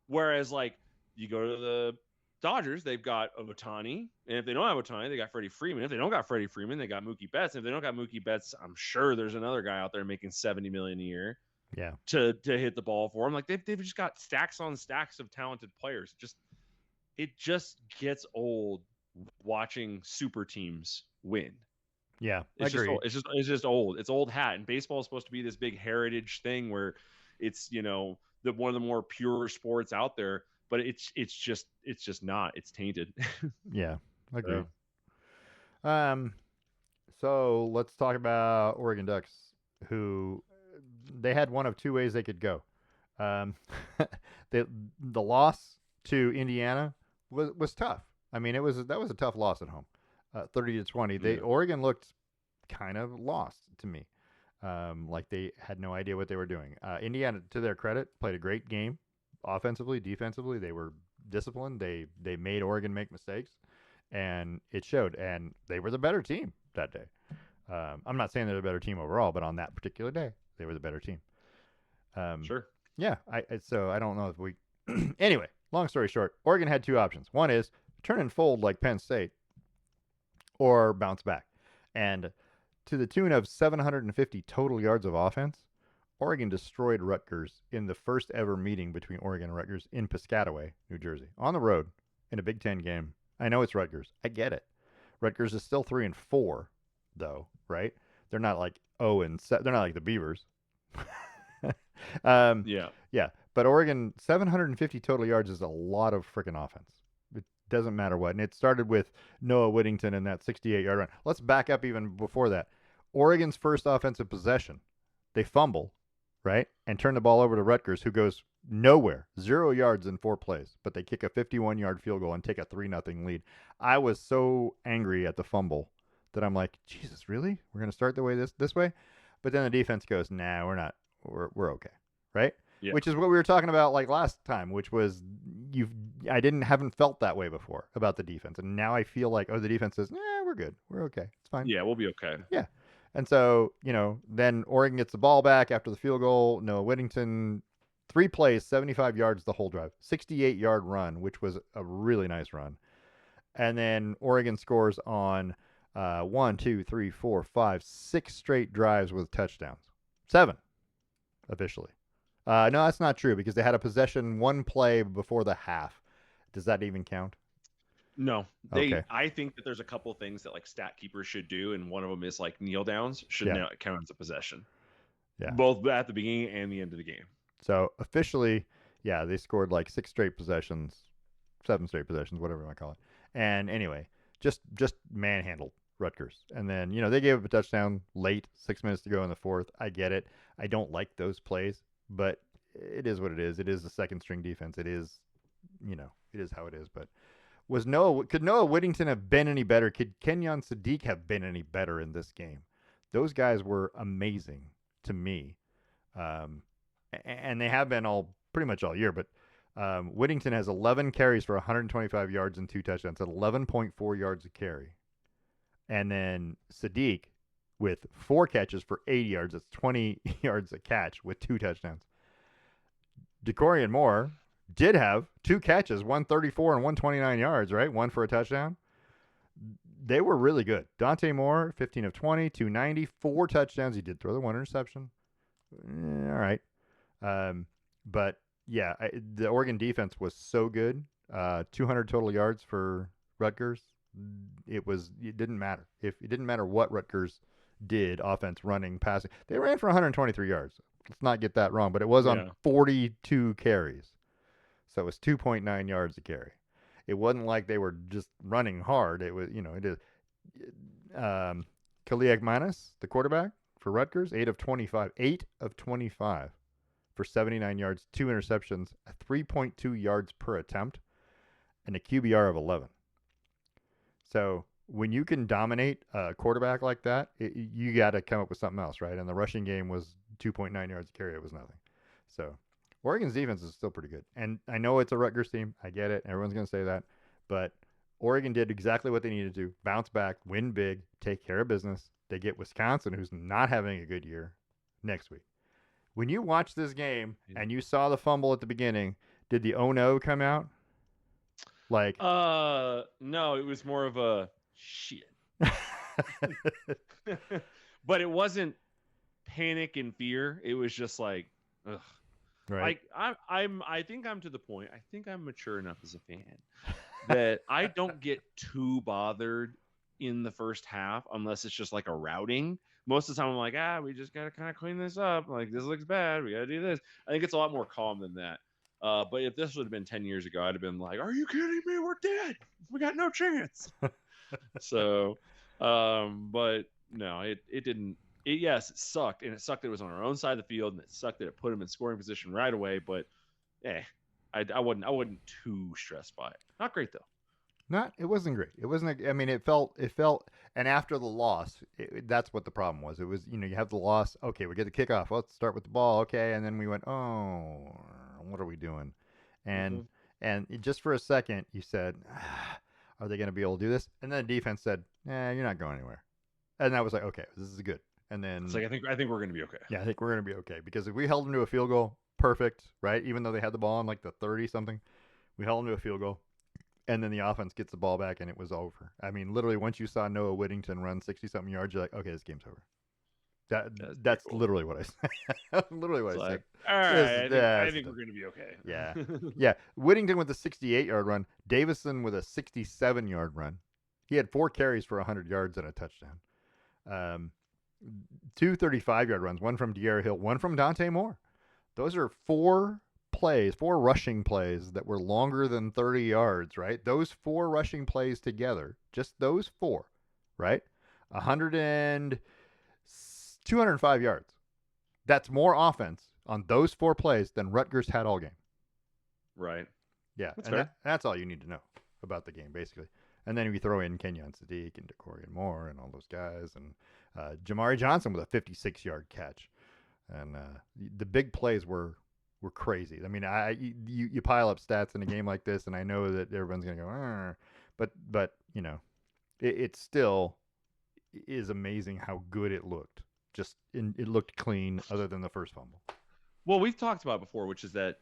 Whereas, like, you go to the Dodgers, they've got Ohtani, and if they don't have Ohtani, they got Freddie Freeman. If they don't got Freddie Freeman, they got Mookie Betts. And if they don't got Mookie Betts, I'm sure there's another guy out there making $70 million a year. Yeah. To hit the ball for them. Like, they've just got stacks on stacks of talented players. It just gets old watching super teams win. Yeah, it's just old. It's old hat. And baseball is supposed to be this big heritage thing where it's, the one of the more pure sports out there, but it's just not. It's tainted. Yeah, agreed. So let's talk about Oregon Ducks, who they had one of 2 ways they could go. The loss to Indiana was tough. I mean, that was a tough loss at home, 30-20. Oregon looked kind of lost to me, like they had no idea what they were doing. Indiana, to their credit, played a great game, offensively, defensively. They were disciplined. They made Oregon make mistakes, and it showed. And they were the better team that day. I'm not saying they're the better team overall, but on that particular day, they were the better team. Sure. Yeah. So I don't know if we. Anyway, long story short, Oregon had 2 options. One is turn and fold like Penn State, or bounce back. And to the tune of 750 total yards of offense, Oregon destroyed Rutgers in the first ever meeting between Oregon and Rutgers in Piscataway, New Jersey, on the road in a Big Ten game. I know it's Rutgers. I get it. Rutgers is still 3-4, though, right? They're not like 0-7. They're not like the Beavers. Yeah. But Oregon, 750 total yards is a lot of freaking offense. It doesn't matter what. And it started with Noah Whittington and that 68-yard run. Let's back up even before that. Oregon's first offensive possession, they fumble, right? And turn the ball over to Rutgers, who goes nowhere, 0 yards in 4 plays. But they kick a 51-yard field goal and take a 3-0 lead. I was so angry at the fumble that I'm like, Jesus, really? We're going to start the way this way? But then the defense goes, nah, we're not. We're okay, right? Yeah. Which is what we were talking about like last time, which was I haven't felt that way before about the defense. And now I feel like, the defense says, we're good. We're okay. It's fine. Yeah, we'll be okay. Yeah. And so, then Oregon gets the ball back after the field goal. Noah Whittington, 3 plays, 75 yards the whole drive, 68-yard run, which was a really nice run. And then Oregon scores on 1, 2, 3, 4, 5, 6 straight drives with touchdowns. 7, officially. No, that's not true because they had a possession 1 play before the half. Does that even count? No, Okay. I think that there's a couple things that like stat keepers should do, and one of them is like kneel downs should not count as a possession. Yeah, both at the beginning and the end of the game. So officially, yeah, they scored like 6 straight possessions, 7 straight possessions, whatever you want to call it. And anyway, just manhandled Rutgers, and then they gave up a touchdown late, 6 minutes to go in the 4th. I get it. I don't like those plays, but it is what it is. It is the second string defense. It is, it is how it is. But could Noah Whittington have been any better? Could Kenyon Sadiq have been any better in this game? Those guys were amazing to me, and they have been pretty much all year. But Whittington has 11 carries for 125 yards and 2 touchdowns at 11.4 yards a carry, and then Sadiq with 4 catches for 80 yards. That's 20 yards a catch with 2 touchdowns. DeCorian Moore did have 2 catches, 134 and 129 yards, right? 1 for a touchdown. They were really good. Dante Moore, 15 of 20, 290, 4 touchdowns. He did throw the 1 interception. All right. But yeah, the Oregon defense was so good. 200 total yards for Rutgers. It didn't matter. If it didn't matter what Rutgers did, offense, running, passing. They ran for 123 yards. Let's not get that wrong, but it was on Yeah. 42 carries. So it was 2.9 yards a carry. It wasn't like they were just running hard. It was, it is. Kaliak Manis, the quarterback for Rutgers, 8 of 25 for 79 yards, 2 interceptions, 3.2 yards per attempt, and a QBR of 11. So when you can dominate a quarterback like that, you got to come up with something else, right? And the rushing game was 2.9 yards a carry. It was nothing. So Oregon's defense is still pretty good. And I know it's a Rutgers team. I get it. Everyone's going to say that. But Oregon did exactly what they needed to do: bounce back, win big, take care of business. They get Wisconsin, who's not having a good year, next week. When you watch this game and you saw the fumble at the beginning, did the oh no come out? Like, No, it was more of a shit. But it wasn't panic and fear. It was just like, ugh. right? Like I think I'm to the point. I think I'm mature enough as a fan that I don't get too bothered in the first half unless it's just like a routing. Most of the time I'm like, we just gotta kind of clean this up. Like, this looks bad. We gotta do this. I think it's a lot more calm than that. But if this would have been 10 years ago, I'd have been like, are you kidding me? We're dead. We got no chance. So, but no, it didn't. Yes, it sucked, and it sucked that it was on our own side of the field, and it sucked that it put him in scoring position right away. But, I wasn't too stressed by it. Not great though. It wasn't great. It wasn't. I mean, it felt. And after the loss, that's what the problem was. It was, you have the loss. Okay, we get the kickoff. Let's start with the ball. Okay, and then we went, oh, what are we doing? And Mm-hmm. and just for a second, you said, are they going to be able to do this? And then the defense said, you're not going anywhere. And I was like, okay, this is good. And then It's like, I think we're gonna be okay. yeah, I think we're going to be okay because if we held them to a field goal, perfect, right? Even though they had the ball on like the 30 something, we held them to a field goal. And then the offense gets the ball back, and it was over. I mean, literally, once you saw Noah Whittington run 60-something yards, you're like, okay, this game's over. That's Cool. literally what I said. Literally what It's I like, said. all right, I think we're gonna be okay. Yeah. Yeah. Whittington with a 68-yard run. Davison with a 67-yard run. He had 4 carries for 100 yards and a touchdown. 2 35-yard runs, one from De'Ara Hill, one from Dante Moore. Those are 4 rushing plays that were longer than 30 yards, right? Those 4 rushing plays together, just those 4, right? 205 yards. That's more offense on those 4 plays than Rutgers had all game. Right. Yeah, That's and fair. that's all you need to know about the game, basically. And then we throw in Kenyon Sadiq and Decorian Moore and all those guys, and Jamari Johnson with a 56-yard catch. And the big plays were crazy. I mean, you pile up stats in a game like this, and I know that everyone's gonna go, but it still is amazing how good it looked. It looked clean, other than the first fumble. Well, we've talked about before, which is that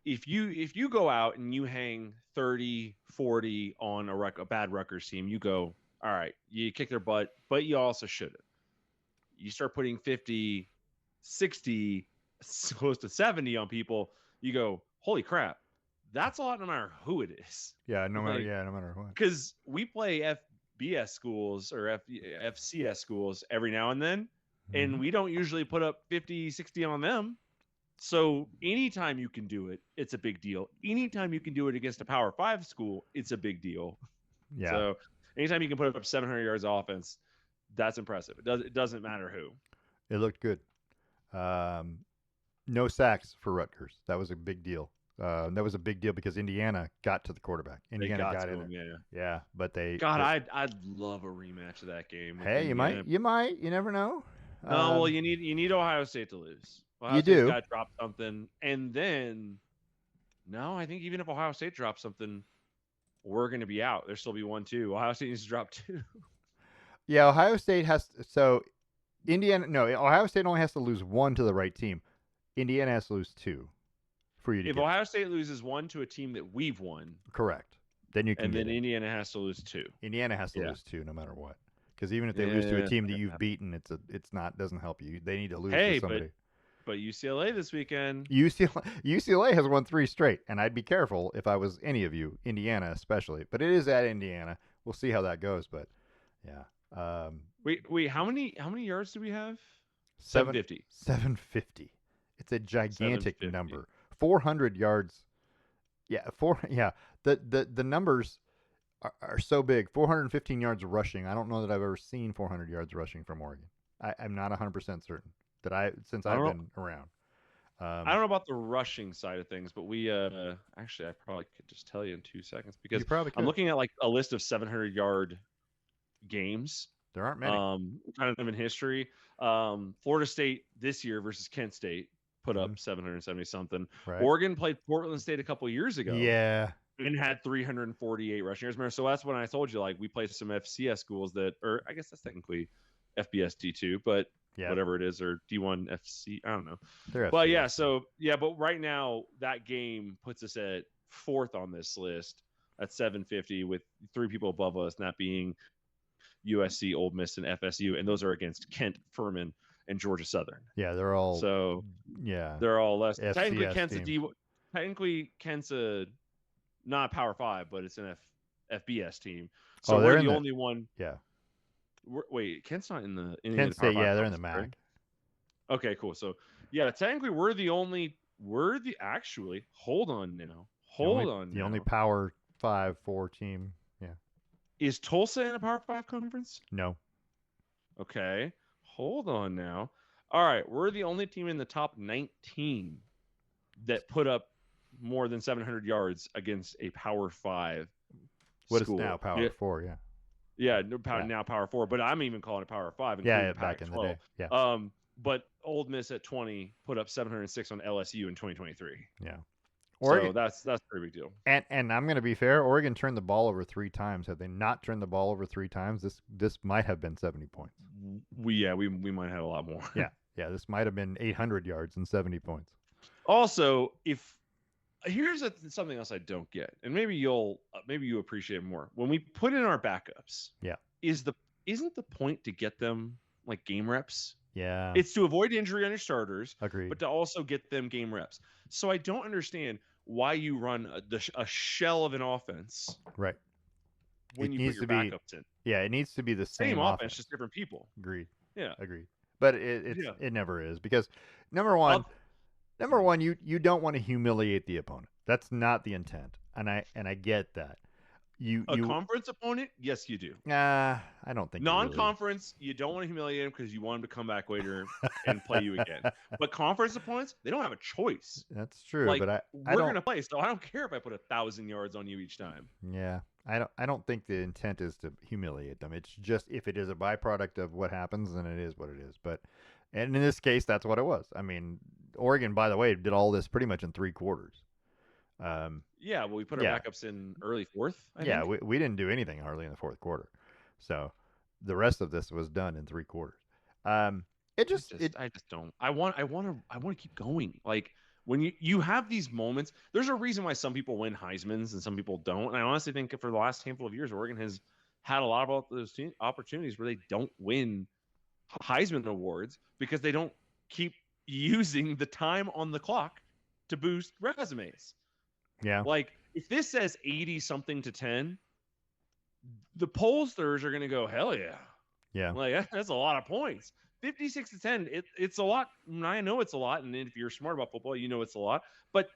if you go out and you hang 30, 40 on a bad Rutgers team, you go, all right, you kick their butt, but you also should have. You start putting 50, 60, close to 70 on people, you go, holy crap, that's a lot no matter who it is. Yeah, no matter what. Because we play FBS schools or FCS schools every now and then, and we don't usually put up 50, 60 on them. So anytime you can do it, it's a big deal. Anytime you can do it against a Power 5 school, it's a big deal. Yeah. So anytime you can put up 700 yards of offense, that's impressive. It doesn't matter who. It looked good. No sacks for Rutgers. That was a big deal. That was a big deal because Indiana got to the quarterback. Indiana got in there. Yeah, but they. God, I'd love a rematch of that game. Hey, you might. You never know. No, well, you need Ohio State to lose. Ohio State's got to drop something, and then I think even if Ohio State drops something, we're going to be out. There'll still be 1-2. Ohio State needs to drop 2. Yeah, Ohio State has so Indiana. No, Ohio State only has to lose 1 to the right team. Indiana has to lose 2 for you to. If Ohio State loses 1 to a team that we've won, correct, then you can. And then Indiana has to lose 2. Indiana has to lose 2 no matter what. Because even if they lose to a team that you've beaten, doesn't help you. They need to lose to somebody. But UCLA this weekend. UCLA has won 3 straight, and I'd be careful if I was any of you, Indiana especially. But it is at Indiana. We'll see how that goes. But yeah, Wait. How many yards do we have? 750. 750. It's a gigantic 750. number. 400 yards. Yeah, Yeah, the numbers are so big. 415 yards rushing. I don't know that I've ever seen 400 yards rushing from Oregon. I'm not 100% certain that since I've been around. I don't know about the rushing side of things, but we actually I probably could just tell you in 2 seconds because I'm looking at like a list of 700-yard games. There aren't many. Kind of in history. Florida State this year versus Kent State put up 770 something. Right. Oregon played Portland State a couple years ago. Yeah. And had 348 rushing yards. Remember, so that's when I told you like we played some FCS schools that, or I guess that's technically FBS D2, but whatever it is, or D1 FC, I don't know. But yeah, but right now that game puts us at 4th on this list at 750 with 3 people above us, and that being USC, Ole Miss, and FSU, and those are against Kent, Furman, and Georgia Southern. Yeah, they're all they're all less. FCS Technically, Kent's teams. Kent's a not Power 5, but it's an FBS team. So we're the only one. Yeah. Wait, Kent's not in the Kent State. Yeah, they're in the MAC. Right? Okay, cool. So yeah, technically we're the only. Actually. Hold on now. The only Power 5-4 team. Yeah. Is Tulsa in a Power 5 conference? No. Okay. Hold on now. All right, we're the only team in the top 19 that put up more than 700 yards against a Power 5 what school. Is now Power 4, yeah. Yeah, now Power 4, but I'm even calling it Power 5. Yeah, back in the day. Yeah. But Ole Miss at 20 put up 706 on LSU in 2023. Yeah. Oregon, so that's a pretty big deal. And I'm going to be fair, Oregon turned the ball over 3 times. Had they not turned the ball over 3 times, this might have been 70 points. We might have a lot more. Yeah, this might have been 800 yards and 70 points. Also, here's something else I don't get, and maybe you appreciate it more. When we put in our backups, isn't the point to get them like game reps? Yeah. It's to avoid injury on your starters, agreed, but to also get them game reps. So I don't understand why you run a shell of an offense. Right. When you put your backups in. Yeah, it needs to be the same offense, just different people. Agreed. Yeah. Agreed. But it never is because number one, you don't want to humiliate the opponent. That's not the intent, and I get that. Conference opponent, yes, you do. I don't think non-conference. You don't want to humiliate them because you want them to come back later and play you again. But conference opponents, they don't have a choice. That's true. Like, but we're gonna play, so I don't care if I put 1,000 yards on you each time. Yeah, I don't think the intent is to humiliate them. It's just if it is a byproduct of what happens, then it is what it is. And in this case, that's what it was. I mean, Oregon, by the way, did all this pretty much in 3 quarters. We put our backups in early 4th. I think. We didn't do anything hardly in the 4th quarter, so the rest of this was done in 3 quarters. I just don't. I want to keep going. Like when you have these moments, there's a reason why some people win Heisman's and some people don't. And I honestly think for the last handful of years, Oregon has had a lot of those opportunities where they don't win Heisman awards because they don't keep using the time on the clock to boost resumes. Yeah. Like if this says 80 something to 10, the pollsters are going to go, hell yeah. Yeah. Like that's a lot of points. 56 to 10, it's a lot. I know it's a lot. And if you're smart about football, you know it's a lot. But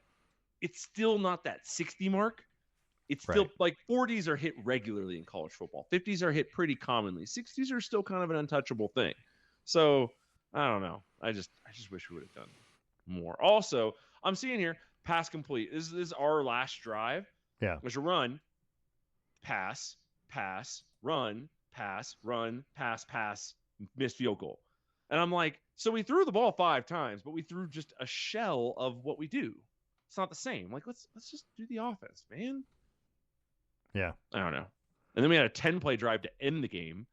it's still not that 60 mark. It's still like 40s are hit regularly in college football. 50s are hit pretty commonly. 60s are still kind of an untouchable thing. So I don't know. I just wish we would have done more. Also, I'm seeing here pass complete. This is our last drive. Yeah. Which will run, pass, run, pass, missed field goal. And I'm like, so we threw the ball 5 times, but we threw just a shell of what we do. It's not the same. Like let's just do the offense, man. Yeah. I don't know. And then we had a 10-play drive to end the game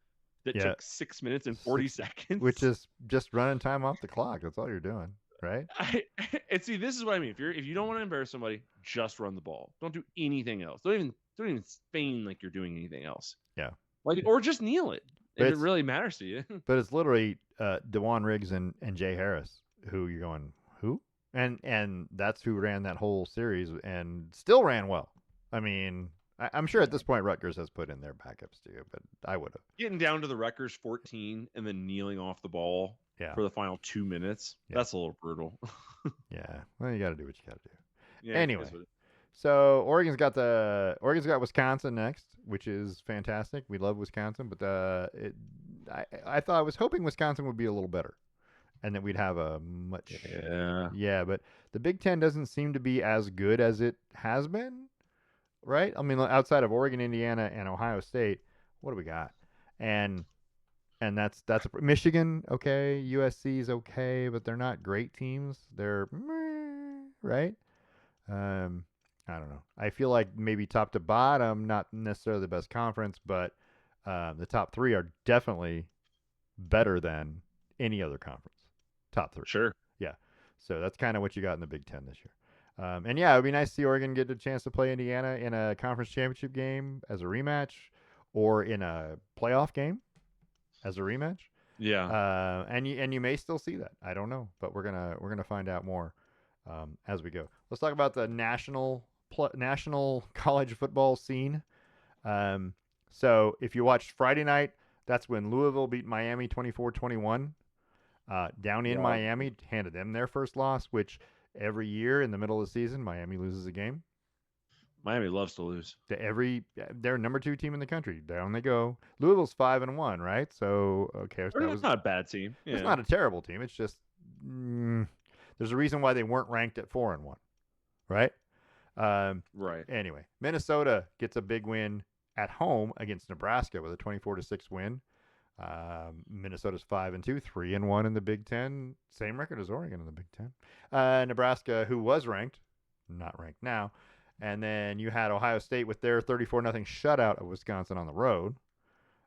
that took 6 minutes and 40 seconds. Which is just running time off the clock. That's all you're doing. Right. And see, this is what I mean. If you don't want to embarrass somebody, just run the ball. Don't do anything else. Don't even feign like you're doing anything else. Yeah. Like or just kneel it if it really matters to you. But it's literally DeJuan Riggs and Jay Harris who you're going, who? And that's who ran that whole series and still ran well. I mean, I'm sure at this point Rutgers has put in their backups too, but I would have. Getting down to the Rutgers 14 and then kneeling off the ball Yeah. for the final 2 minutes. Yeah. That's a little brutal. Yeah. Well, you got to do what you got to do. Yeah, Anyway, so Oregon's got Wisconsin next, which is fantastic. We love Wisconsin, but I thought I was hoping Wisconsin would be a little better, and that we'd have a much but the Big Ten doesn't seem to be as good as it has been, right? I mean, outside of Oregon, Indiana, and Ohio State, what do we got? And that's Michigan, okay, USC's okay, but they're not great teams. They're right. I don't know. I feel like maybe top to bottom, not necessarily the best conference, but the top three are definitely better than any other conference. Top three. Sure. Yeah. So that's kind of what you got in the Big Ten this year. And yeah, it would be nice to see Oregon get a chance to play Indiana in a conference championship game as a rematch, or in a playoff game as a rematch. Yeah. And you may still see that. I don't know, but we're gonna find out more as we go. Let's talk about the national college football scene. So if you watched Friday night, that's when Louisville beat Miami 24-21. Down in Miami, handed them their first loss, which every year in the middle of the season, Miami loses a game. Miami loves to lose. They're number 2 team in the country. Down they go. Louisville's 5-1, right? So okay, so that's not a bad team. Yeah. It's not a terrible team. It's just there's a reason why they weren't ranked at 4-1, right? Right. Anyway, Minnesota gets a big win at home against Nebraska with a 24-6 win. Minnesota's 5-2, 3-1 in the Big Ten. Same record as Oregon in the Big Ten. Nebraska, who was ranked, not ranked now. And then you had Ohio State with their 34-0 shutout of Wisconsin on the road.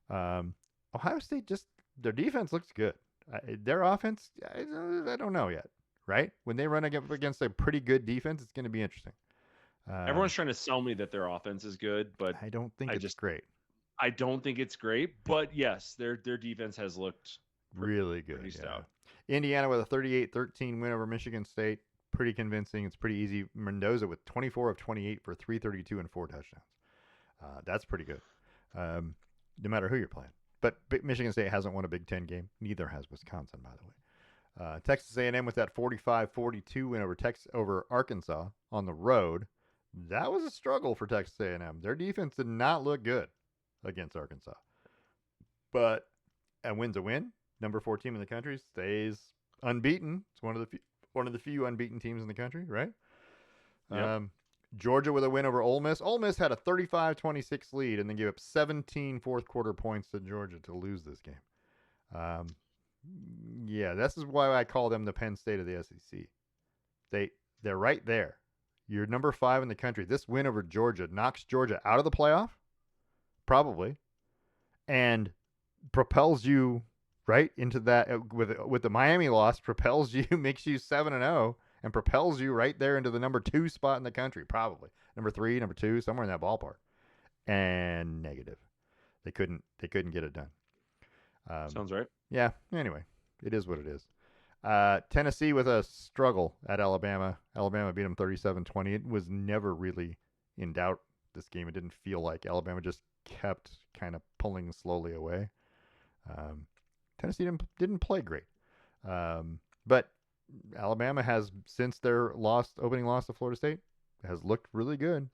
Ohio State their defense looks good. Their offense, I don't know yet, right? When they run against a pretty good defense, it's going to be interesting. Everyone's trying to sell me that their offense is good, but I don't think it's great. I don't think it's great, but yes, their defense has looked really good. Pretty stout. Indiana with a 38-13 win over Michigan State. Pretty convincing. It's pretty easy. Mendoza with 24 of 28 for 332 and 4 touchdowns. That's pretty good, no matter who you're playing. But Michigan State hasn't won a Big Ten game. Neither has Wisconsin, by the way. Texas A&M with that 45-42 win over Arkansas on the road. That was a struggle for Texas A&M. Their defense did not look good against Arkansas. But a win's a win. Number 4 team in the country stays unbeaten. It's one of the few unbeaten teams in the country, right? Yep. Georgia with a win over Ole Miss. Ole Miss had a 35-26 lead and then gave up 17 fourth quarter points to Georgia to lose this game. Yeah, this is why I call them the Penn State of the SEC. They're right there. You're number 5 in the country. This win over Georgia knocks Georgia out of the playoff, probably, and propels you right into that with the Miami loss, propels you, makes you 7-0, and propels you right there into the number 2 spot in the country, probably number 3, number 2, somewhere in that ballpark. And negative, they couldn't get it done. Sounds right. Yeah. Anyway, it is what it is. Tennessee with a struggle at Alabama. Alabama beat them 37-20. It was never really in doubt this game. It didn't feel like Alabama just kept kind of pulling slowly away. Tennessee didn't play great. But Alabama has, since their opening loss to Florida State, has looked really good.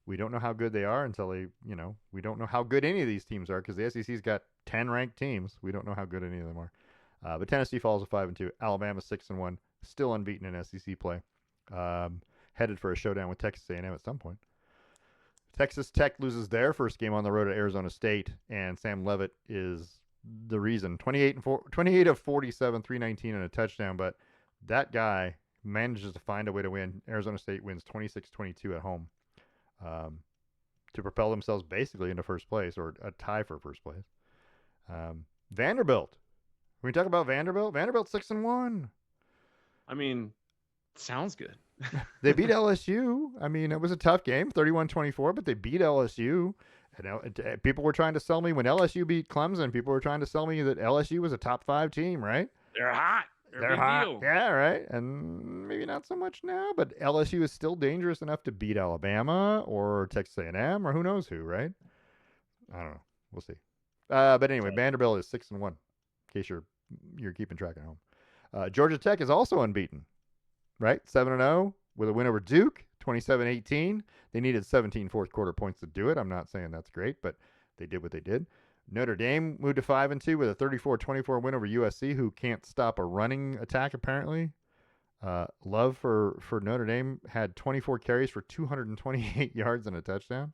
We don't know how good they are until we don't know how good any of these teams are because the SEC's got 10 ranked teams. We don't know how good any of them are. But Tennessee falls to 5-2. Alabama 6-1, still unbeaten in SEC play. Headed for a showdown with Texas A&M at some point. Texas Tech loses their first game on the road at Arizona State, and Sam Leavitt is the reason. 28 of 47, 319 and a touchdown, but that guy manages to find a way to win. Arizona State wins 26-22 at home to propel themselves basically into first place, or a tie for first place. Vanderbilt. When we talk about Vanderbilt 6-1. I mean, sounds good. They beat LSU. I mean, it was a tough game, 31-24, but they beat LSU. And people were trying to sell me when LSU beat Clemson. People were trying to sell me that LSU was a top 5 team, right? They're hot. They're a They're big hot. deal. Yeah, right. And maybe not so much now, but LSU is still dangerous enough to beat Alabama or Texas A&M or who knows who, right? I don't know. We'll see. But anyway, Vanderbilt is 6-1. In case you're keeping track at home. Georgia Tech is also unbeaten, right? 7-0 with a win over Duke, 27-18. They needed 17 fourth quarter points to do it. I'm not saying that's great, but they did what they did. Notre Dame moved to 5-2 with a 34-24 win over USC, who can't stop a running attack apparently. Love for Notre Dame had 24 carries for 228 yards and a touchdown.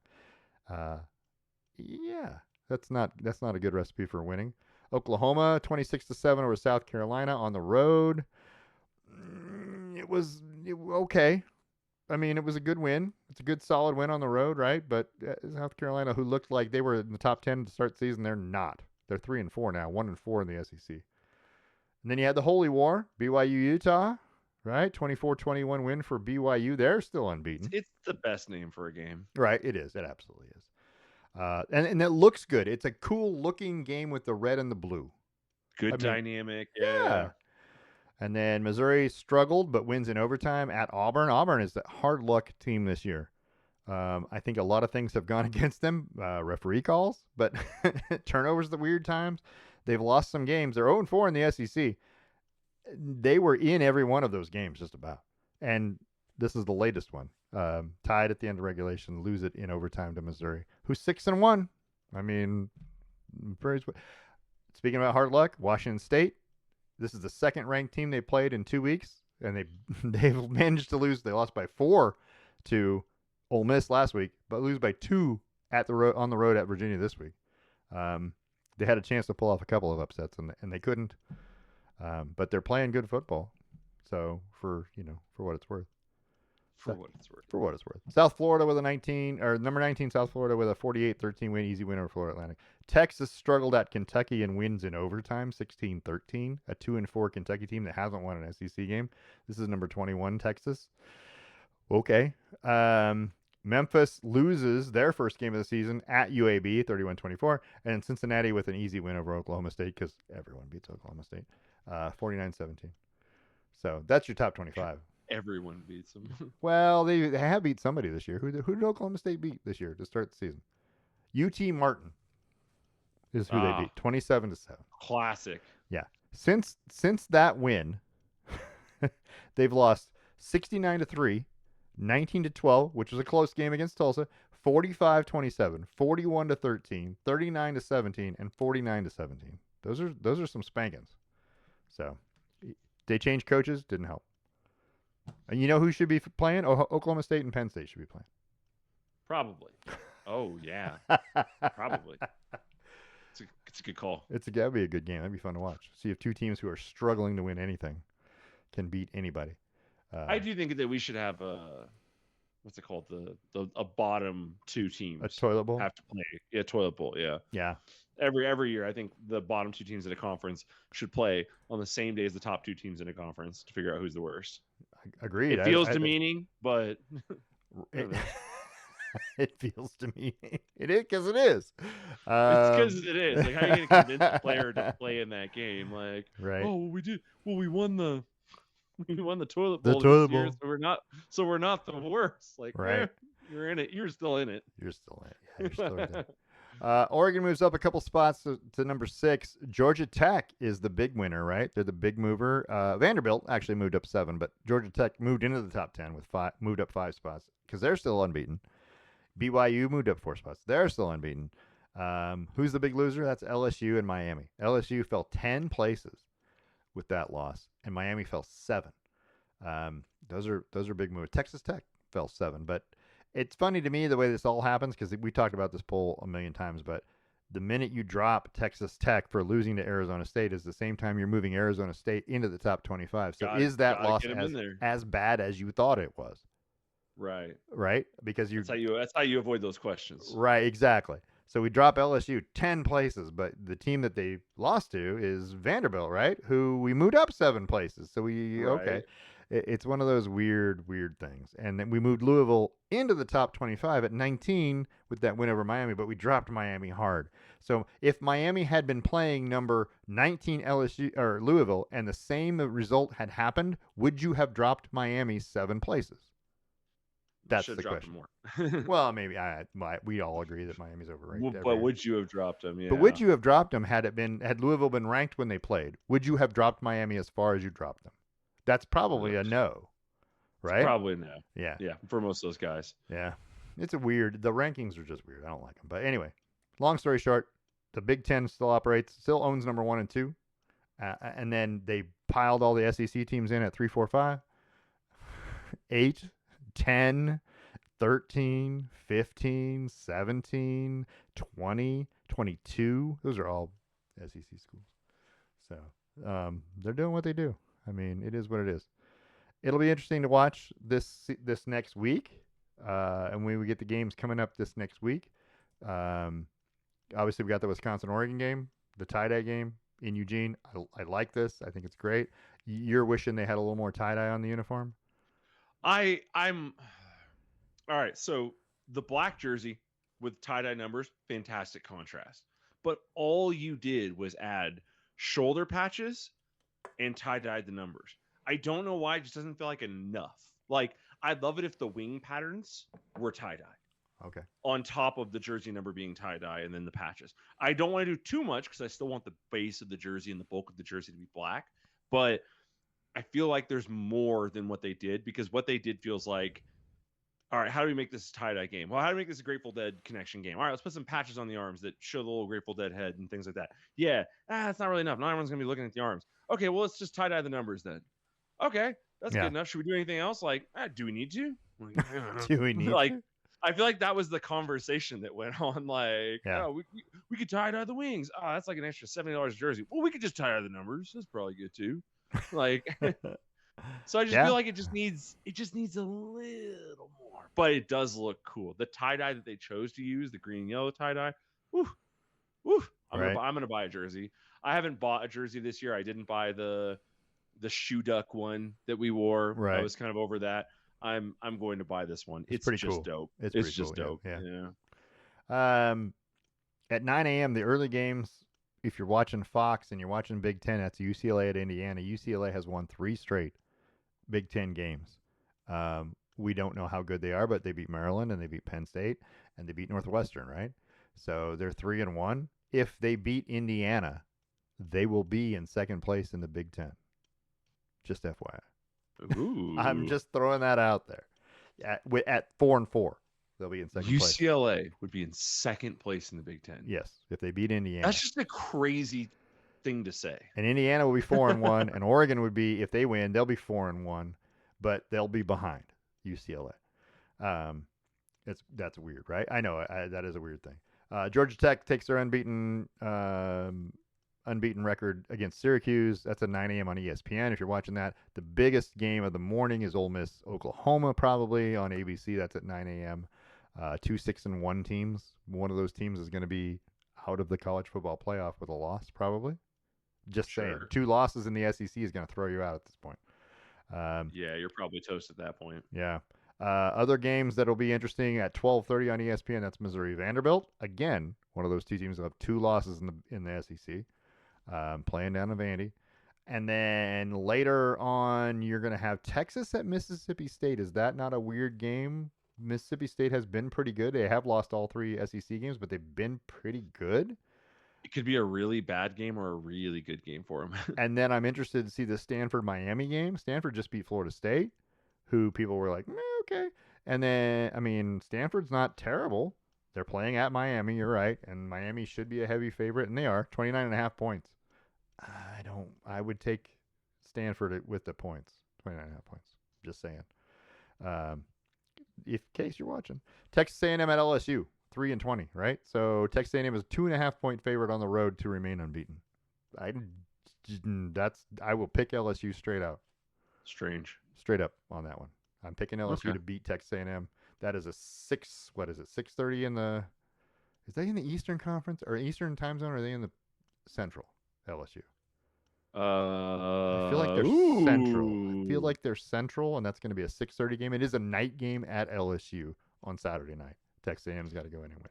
Yeah, that's not a good recipe for winning. Oklahoma 26-7 over South Carolina on the road. It was okay. I mean, it was a good win. It's a good, solid win on the road, right? But South Carolina, who looked like they were in the top 10 to start the season, they're not. They're 3-4 now, 1-4 in the SEC. And then you had the Holy War, BYU Utah, right? 24-21 win for BYU. They're still unbeaten. It's the best name for a game. Right, it is. It absolutely is. And it looks good. It's a cool looking game with the red and the blue. Good dynamic. Yeah. And then Missouri struggled, but wins in overtime at Auburn. Auburn is the hard luck team this year. I think a lot of things have gone against them. Referee calls, but turnovers at weird times. They've lost some games. They're 0-4 in the SEC. They were in every one of those games just about. And this is the latest one. Tied at the end of regulation, lose it in overtime to Missouri, who's 6-1. I mean, speaking about hard luck, Washington State. This is the second ranked team they played in 2 weeks, and they've managed to lose. They lost by 4 to Ole Miss last week, but lose by 2 on the road at Virginia this week. They had a chance to pull off a couple of upsets, and they couldn't. But they're playing good football. So for what it's worth. For what it's worth. South Florida with number 19 South Florida with a 48-13 win, easy win over Florida Atlantic. Texas struggled at Kentucky and wins in overtime, 16-13. A 2-4 Kentucky team that hasn't won an SEC game. This is number 21 Texas. Okay. Memphis loses their first game of the season at UAB, 31-24, and Cincinnati with an easy win over Oklahoma State because everyone beats Oklahoma State, 49-17. So that's your top 25. Everyone beats them. Well, they have beat somebody this year. Who did Oklahoma State beat this year to start the season? UT Martin is who they beat, 27-7. Classic. Yeah. Since that win, they've lost 69-3, 19-12, which was a close game against Tulsa, 45-27, 41-13, 39-17, and 49-17. Those are some spankings. So they changed coaches, didn't help. And you know who should be playing? Oklahoma State and Penn State should be playing. Probably. Oh, yeah. Probably. It's a good call. That'd be a good game. That'd be fun to watch. See if two teams who are struggling to win anything can beat anybody. I do think that we should have what's it called? A bottom two teams. A toilet bowl? Have to play. Yeah, toilet bowl, yeah. Yeah. Every year, I think the bottom two teams in a conference should play on the same day as the top two teams in a conference to figure out who's the worst. Agreed. It feels demeaning, but it feels demeaning. It is because it is. It's because it is. Like, how are you going to convince a player to play in that game? Like, right. Oh, we did. Well, we won the toilet The bowl. toilet bowl. Year, so we're not the worst. Like, right. You're in it. You're still in it. You're still in it. Yeah, you're still in it. Oregon moves up a couple spots to number 6. Georgia Tech is the big winner, right? They're the big mover. Vanderbilt actually moved up 7, but Georgia Tech moved into the top 10 with moved up 5 spots because they're still unbeaten. BYU moved up 4 spots. They're still unbeaten. Who's the big loser? That's LSU and Miami. LSU fell 10 places with that loss, and Miami fell 7. Those are big moves. Texas Tech fell 7, but it's funny to me the way this all happens because we talked about this poll a million times, but the minute you drop Texas Tech for losing to Arizona State is the same time you're moving Arizona State into the top 25. So is that loss as bad as you thought it was? Right. Right? Because that's how you avoid those questions. Right, exactly. So we drop LSU 10 places, but the team that they lost to is Vanderbilt, right? Who we moved up 7 places. So okay. It's one of those weird things. And then we moved Louisville into the top 25 at 19 with that win over Miami, but we dropped Miami hard. So if Miami had been playing number 19 LSU or Louisville and the same result had happened, would you have dropped Miami 7 places? That's Should the have dropped question. him more. Well, maybe we all agree that Miami's overrated. But would you have dropped him? But Yeah. would you have dropped them had Louisville been ranked when they played? Would you have dropped Miami as far as you dropped them? That's probably a no, right? Probably no. Yeah. Yeah, for most of those guys. Yeah. It's a weird. The rankings are just weird. I don't like them. But anyway, long story short, the Big Ten still operates, still owns number 1 and 2, and then they piled all the SEC teams in at 3, 4, 5, 8, 10, 13, 15, 17, 20, 22. Those are all SEC schools. So they're doing what they do. I mean, it is what it is. It'll be interesting to watch this next week, and when we get the games coming up this next week. Obviously, we got the Wisconsin-Oregon game, the tie-dye game in Eugene. I like this. I think it's great. You're wishing they had a little more tie-dye on the uniform? I'm all right. So the black jersey with tie-dye numbers, fantastic contrast. But all you did was add shoulder patches and tie-dyed the numbers. I don't know why it just doesn't feel like enough. Like, I'd love it if the wing patterns were tie-dye. Okay. On top of the jersey number being tie-dye and then the patches. I don't want to do too much because I still want the base of the jersey and the bulk of the jersey to be black. But I feel like there's more than what they did, because what they did feels like, all right, how do we make this a tie-dye game? Well, how do we make this a Grateful Dead connection game? All right, let's put some patches on the arms that show the little Grateful Dead head and things like that. Yeah, that's not really enough. Not everyone's going to be looking at the arms. Okay, well, let's just tie-dye the numbers then. Okay, that's good enough. Should we do anything else? Like, do we need to? Like, do we need to? I feel like that was the conversation that went on. Like, oh, we could tie-dye the wings. Oh, that's like an extra $70 jersey. Well, we could just tie-dye the numbers. That's probably good too. Like, so I just feel like it just needs a little more, but it does look cool. The tie-dye that they chose to use, the green and yellow tie-dye, woo. I'm gonna buy a jersey. I haven't bought a jersey this year. I didn't buy the shoe duck one that we wore. Right. I was kind of over that. I'm going to buy this one. It's pretty just cool. dope. It's just cool. dope. Yeah. At 9 a.m., the early games, if you're watching Fox and you're watching Big Ten, that's UCLA at Indiana. UCLA has won 3 straight Big Ten games. We don't know how good they are, but they beat Maryland and they beat Penn State and they beat Northwestern, right? So they're 3-1. If they beat Indiana, they will be in second place in the Big Ten. Just FYI. Ooh. I'm just throwing that out there. At 4-4, they'll be in second place. UCLA would be in second place in the Big Ten. Yes, if they beat Indiana. That's just a crazy thing to say. And Indiana will be 4-1, and Oregon would be, if they win, they'll be 4-1, but they'll be behind UCLA. That's weird, right? I know that is a weird thing. Georgia Tech takes their unbeaten record against Syracuse. That's at 9 a.m. on ESPN. If you're watching that, the biggest game of the morning is Ole Miss Oklahoma, probably on ABC. That's at 9 a.m. 2 6-1 teams. One of those teams is going to be out of the college football playoff with a loss, probably. Just saying, 2 losses in the SEC is going to throw you out at this point. Yeah, you're probably toast at that point. Yeah. Other games that will be interesting at 12:30 on ESPN. That's Missouri Vanderbilt. Again, one of those 2 teams that have 2 losses in the SEC. Playing down in Vandy. And then later on, you're going to have Texas at Mississippi State. Is that not a weird game? Mississippi State has been pretty good. They have lost all 3 SEC games, but they've been pretty good. It could be a really bad game or a really good game for them. And then I'm interested to see the Stanford-Miami game. Stanford just beat Florida State, who people were like, okay. And then, I mean, Stanford's not terrible. They're playing at Miami, you're right, and Miami should be a heavy favorite, and they are, 29.5 points. I would take Stanford with the points, 29.5 points. Just saying. In case you're watching. Texas A&M at LSU, 3-20, right? So Texas A&M is a 2.5 point favorite on the road to remain unbeaten. I will pick LSU straight out. Strange. Straight up on that one. I'm picking LSU to beat Texas A&M. That is a 6:30 in the, is they in the Eastern Conference or Eastern time zone, or are they in the Central, LSU? I feel like they're Central. feel like they're central, and that's going to be a 6:30 game. It is a night game at LSU on Saturday night. Texas A&M's got to go in and win.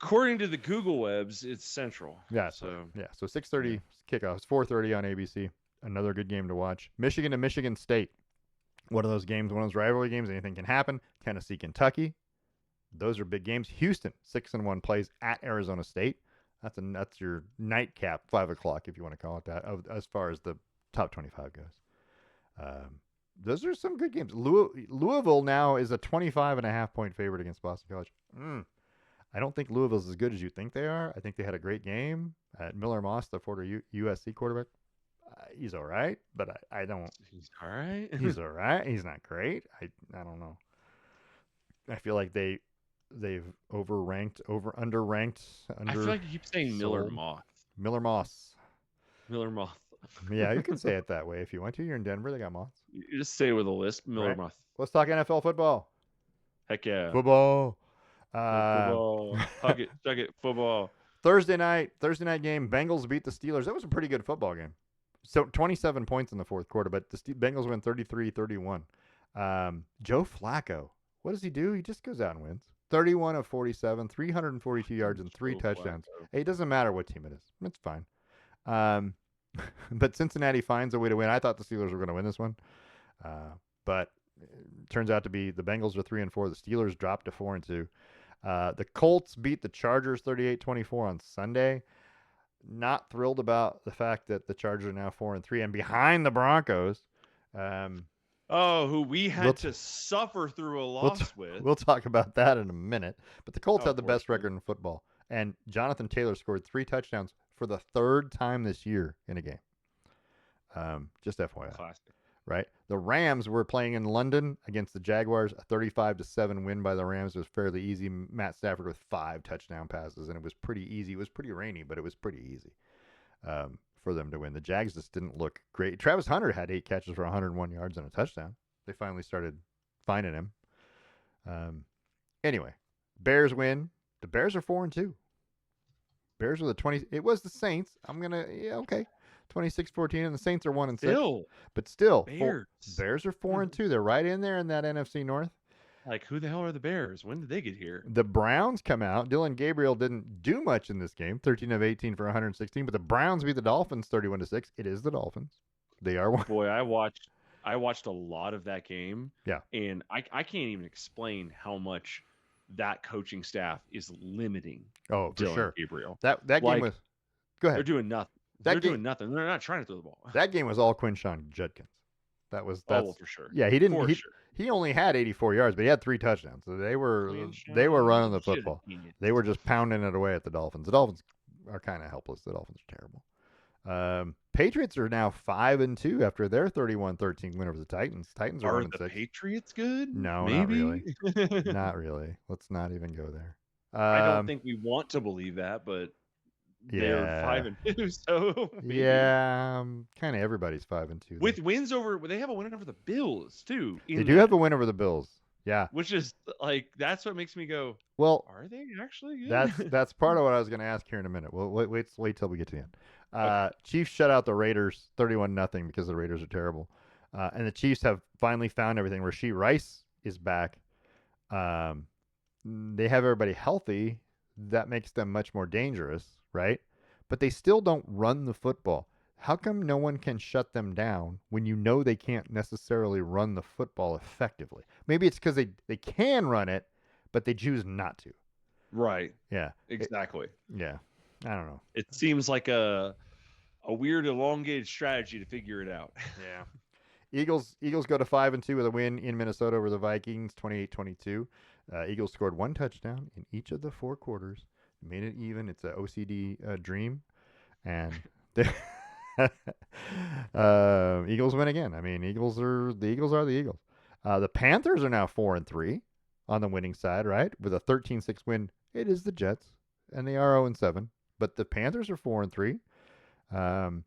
According to the Google webs, it's central. Yeah, so yeah. So 6:30 kickoff. It's 4:30 on ABC. Another good game to watch. Michigan to Michigan State. One of those games, one of those rivalry games. Anything can happen. Tennessee, Kentucky. Those are big games. Houston 6-1 plays at Arizona State. That's your nightcap 5 o'clock, if you want to call it that, as far as the top 25 goes. Those are some good games. Louisville now is a 25.5-point favorite against Boston College. I don't think Louisville's as good as you think they are. I think they had a great game. Miller Moss, the former USC quarterback, he's all right, but I don't. He's all right. He's all right. He's not great. I don't know. I feel like they've underranked. I feel like you keep saying Miller Moss. Miller Moss. Miller Moss. Yeah, you can say it that way if you want to. You're in Denver. They got Moss. You just say it with a lisp. Miller Right. Moss. Let's talk NFL football. Heck yeah. Football. Football. Hug it. Chuck it. Football. Thursday night game. Bengals beat the Steelers. That was a pretty good football game. So 27 points in the fourth quarter, but the Bengals win 33-31. Joe Flacco. What does he do? He just goes out and wins. 31 of 47, 342 yards and 3 touchdowns. Hey, it doesn't matter what team it is. It's fine. But Cincinnati finds a way to win. I thought the Steelers were going to win this one. But it turns out to be the Bengals are 3-4. The Steelers dropped to 4-2. The Colts beat the Chargers 38-24 on Sunday. Not thrilled about the fact that the Chargers are now 4-3 and behind the Broncos. Who we had to suffer through a loss with. We'll talk about that in a minute. But the Colts have the best record in football. And Jonathan Taylor scored 3 touchdowns for the 3rd time this year in a game. Just FYI. Classic. Right? The Rams were playing in London against the Jaguars. A 35-7 win by the Rams. It was fairly easy. Matt Stafford with 5 touchdown passes, and it was pretty easy. It was pretty rainy, but it was pretty easy for them to win. The Jags just didn't look great. Travis Hunter had 8 catches for 101 yards and a touchdown. They finally started finding him. Anyway, Bears win. The Bears are 4-2. Bears were the 20. It was the Saints. Okay. 26-14, and the Saints are 1-6. But still, Bears are 4-2. They're right in there in that NFC North. Like, who the hell are the Bears? When did they get here? The Browns come out. Dylan Gabriel didn't do much in this game. 13 of 18 for 116. But the Browns beat the Dolphins 31-6. It is the Dolphins. They are one. Boy, I watched a lot of that game. Yeah. And I can't even explain how much that coaching staff is limiting. Oh, for Dylan sure. Gabriel. That game was. Go ahead. They're doing nothing. They're doing nothing. They're not trying to throw the ball. That game was all Quinshon Judkins. That's for sure. Yeah, he didn't. He only had 84 yards, but he had 3 touchdowns. So they were running the football. They were just pounding it away at the Dolphins. The Dolphins are kind of helpless. The Dolphins are terrible. Patriots are now 5-2 after their 31-13 win over the Titans. Titans are 1-6. Are the Patriots good? No, maybe? not really. Not really. Let's not even go there. I don't think we want to believe that, but they're 5-2. So maybe. Yeah, kind of everybody's 5-2. With wins over, they have a win over the Bills too. They do have a win over the Bills. Yeah, which is like that's what makes me go. Well, are they actually good? That's part of what I was going to ask here in a minute. Well, wait till we get to the end. Okay. Chiefs shut out the Raiders 31-0 because the Raiders are terrible, and the Chiefs have finally found everything. Rashee Rice is back. They have everybody healthy. That makes them much more dangerous, right? But they still don't run the football. How come no one can shut them down when you know they can't necessarily run the football effectively? Maybe it's because they can run it, but they choose not to. Right. Yeah. Exactly. Yeah. I don't know. It seems like a weird elongated strategy to figure it out. Yeah. Eagles go to 5-2 with a win in Minnesota over the Vikings, 28-22. Eagles scored 1 touchdown in each of the 4 quarters. Made it even. It's an OCD dream, and Eagles win again. I mean, the Eagles are the Eagles. The Panthers are now 4-3 on the winning side, right? With a 13-6 win. It is the Jets, and they are 0-7. But the Panthers are 4-3. I'm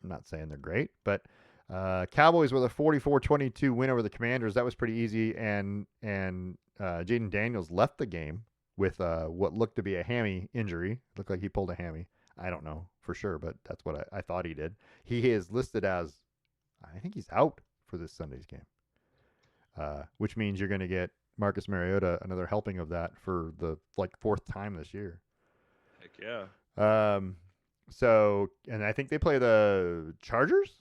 not saying they're great, but Cowboys with a 44-22 win over the Commanders. That was pretty easy, and Jaden Daniels left the game with what looked to be a hammy injury. It looked like he pulled a hammy. I don't know for sure, but that's what I thought he did. He is listed as, I think he's out for this Sunday's game, which means you're going to get Marcus Mariota another helping of that for the fourth time this year. Heck yeah. So, and I think they play the Chargers.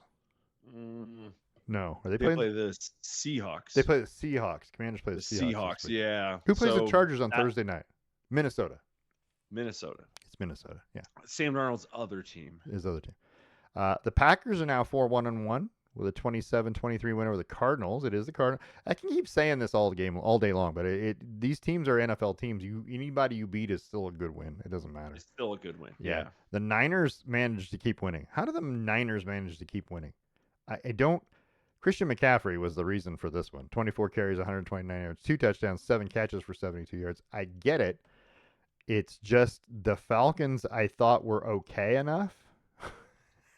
No, are they play the Seahawks. They play the Seahawks. Commanders play the Seahawks. Yeah. Who plays the Chargers on Thursday night? Minnesota. It's Minnesota. Yeah. Sam Darnold's other team. His other team. The Packers are now 4-1-1 with a 27-23 win over the Cardinals. It is the Cardinals. I can keep saying this all day long, but these teams are NFL teams. Anybody you beat is still a good win. It doesn't matter. It's still a good win. Yeah. The Niners managed to keep winning. How do the Niners manage to keep winning? I don't. Christian McCaffrey was the reason for this one. 24 carries, 129 yards, 2 touchdowns, 7 catches for 72 yards. I get it. It's just the Falcons I thought were okay enough.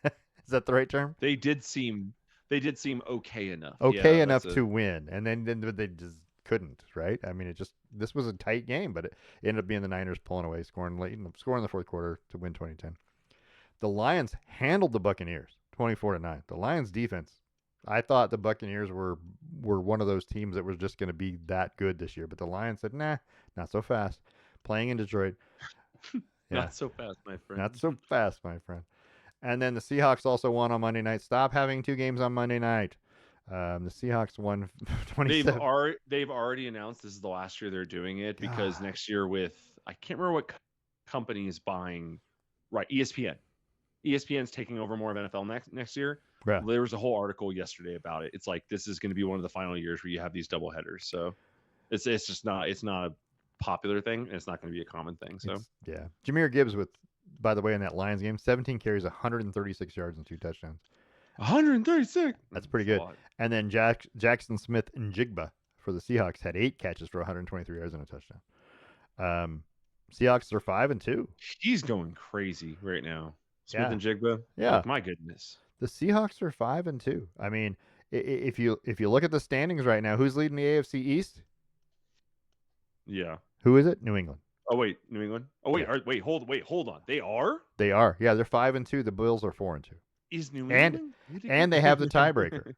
Is that the right term? They did seem okay enough. Okay enough to win. And then they just couldn't, right? I mean, this was a tight game, but it ended up being the Niners pulling away, scoring in the fourth quarter to win 2010. The Lions handled the Buccaneers 24-9. The Lions defense, I thought the Buccaneers were one of those teams that was just going to be that good this year, but the Lions said, nah, not so fast. Playing in Detroit. Not so fast, my friend. Not so fast, my friend. And then the Seahawks also won on Monday night. Stop having 2 games on Monday night. The Seahawks won 27. They've already announced this is the last year they're doing it because next year I can't remember what company is buying. Right, ESPN. ESPN's taking over more of NFL next year. Yeah. There was a whole article yesterday about it. It's like this is going to be one of the final years where you have these double headers. So it's just not a popular thing, and it's not going to be a common thing. So yeah, Jahmyr Gibbs by the way, in that Lions game, 17 carries, 136 yards, and 2 touchdowns. 136. That's pretty good. And then Jackson Smith and Jigba for the Seahawks had 8 catches for 123 yards and a touchdown. Seahawks are 5-2. He's going crazy right now. Smith and Jigba. Yeah. My goodness. The Seahawks are 5-2. I mean, if you look at the standings right now, who's leading the AFC East? Yeah. Who is it? New England. Oh wait, New England. Oh wait, yeah. Hold on. They are. Yeah, they're 5-2. The Bills are 4-2. Is New England? And they have the tiebreaker,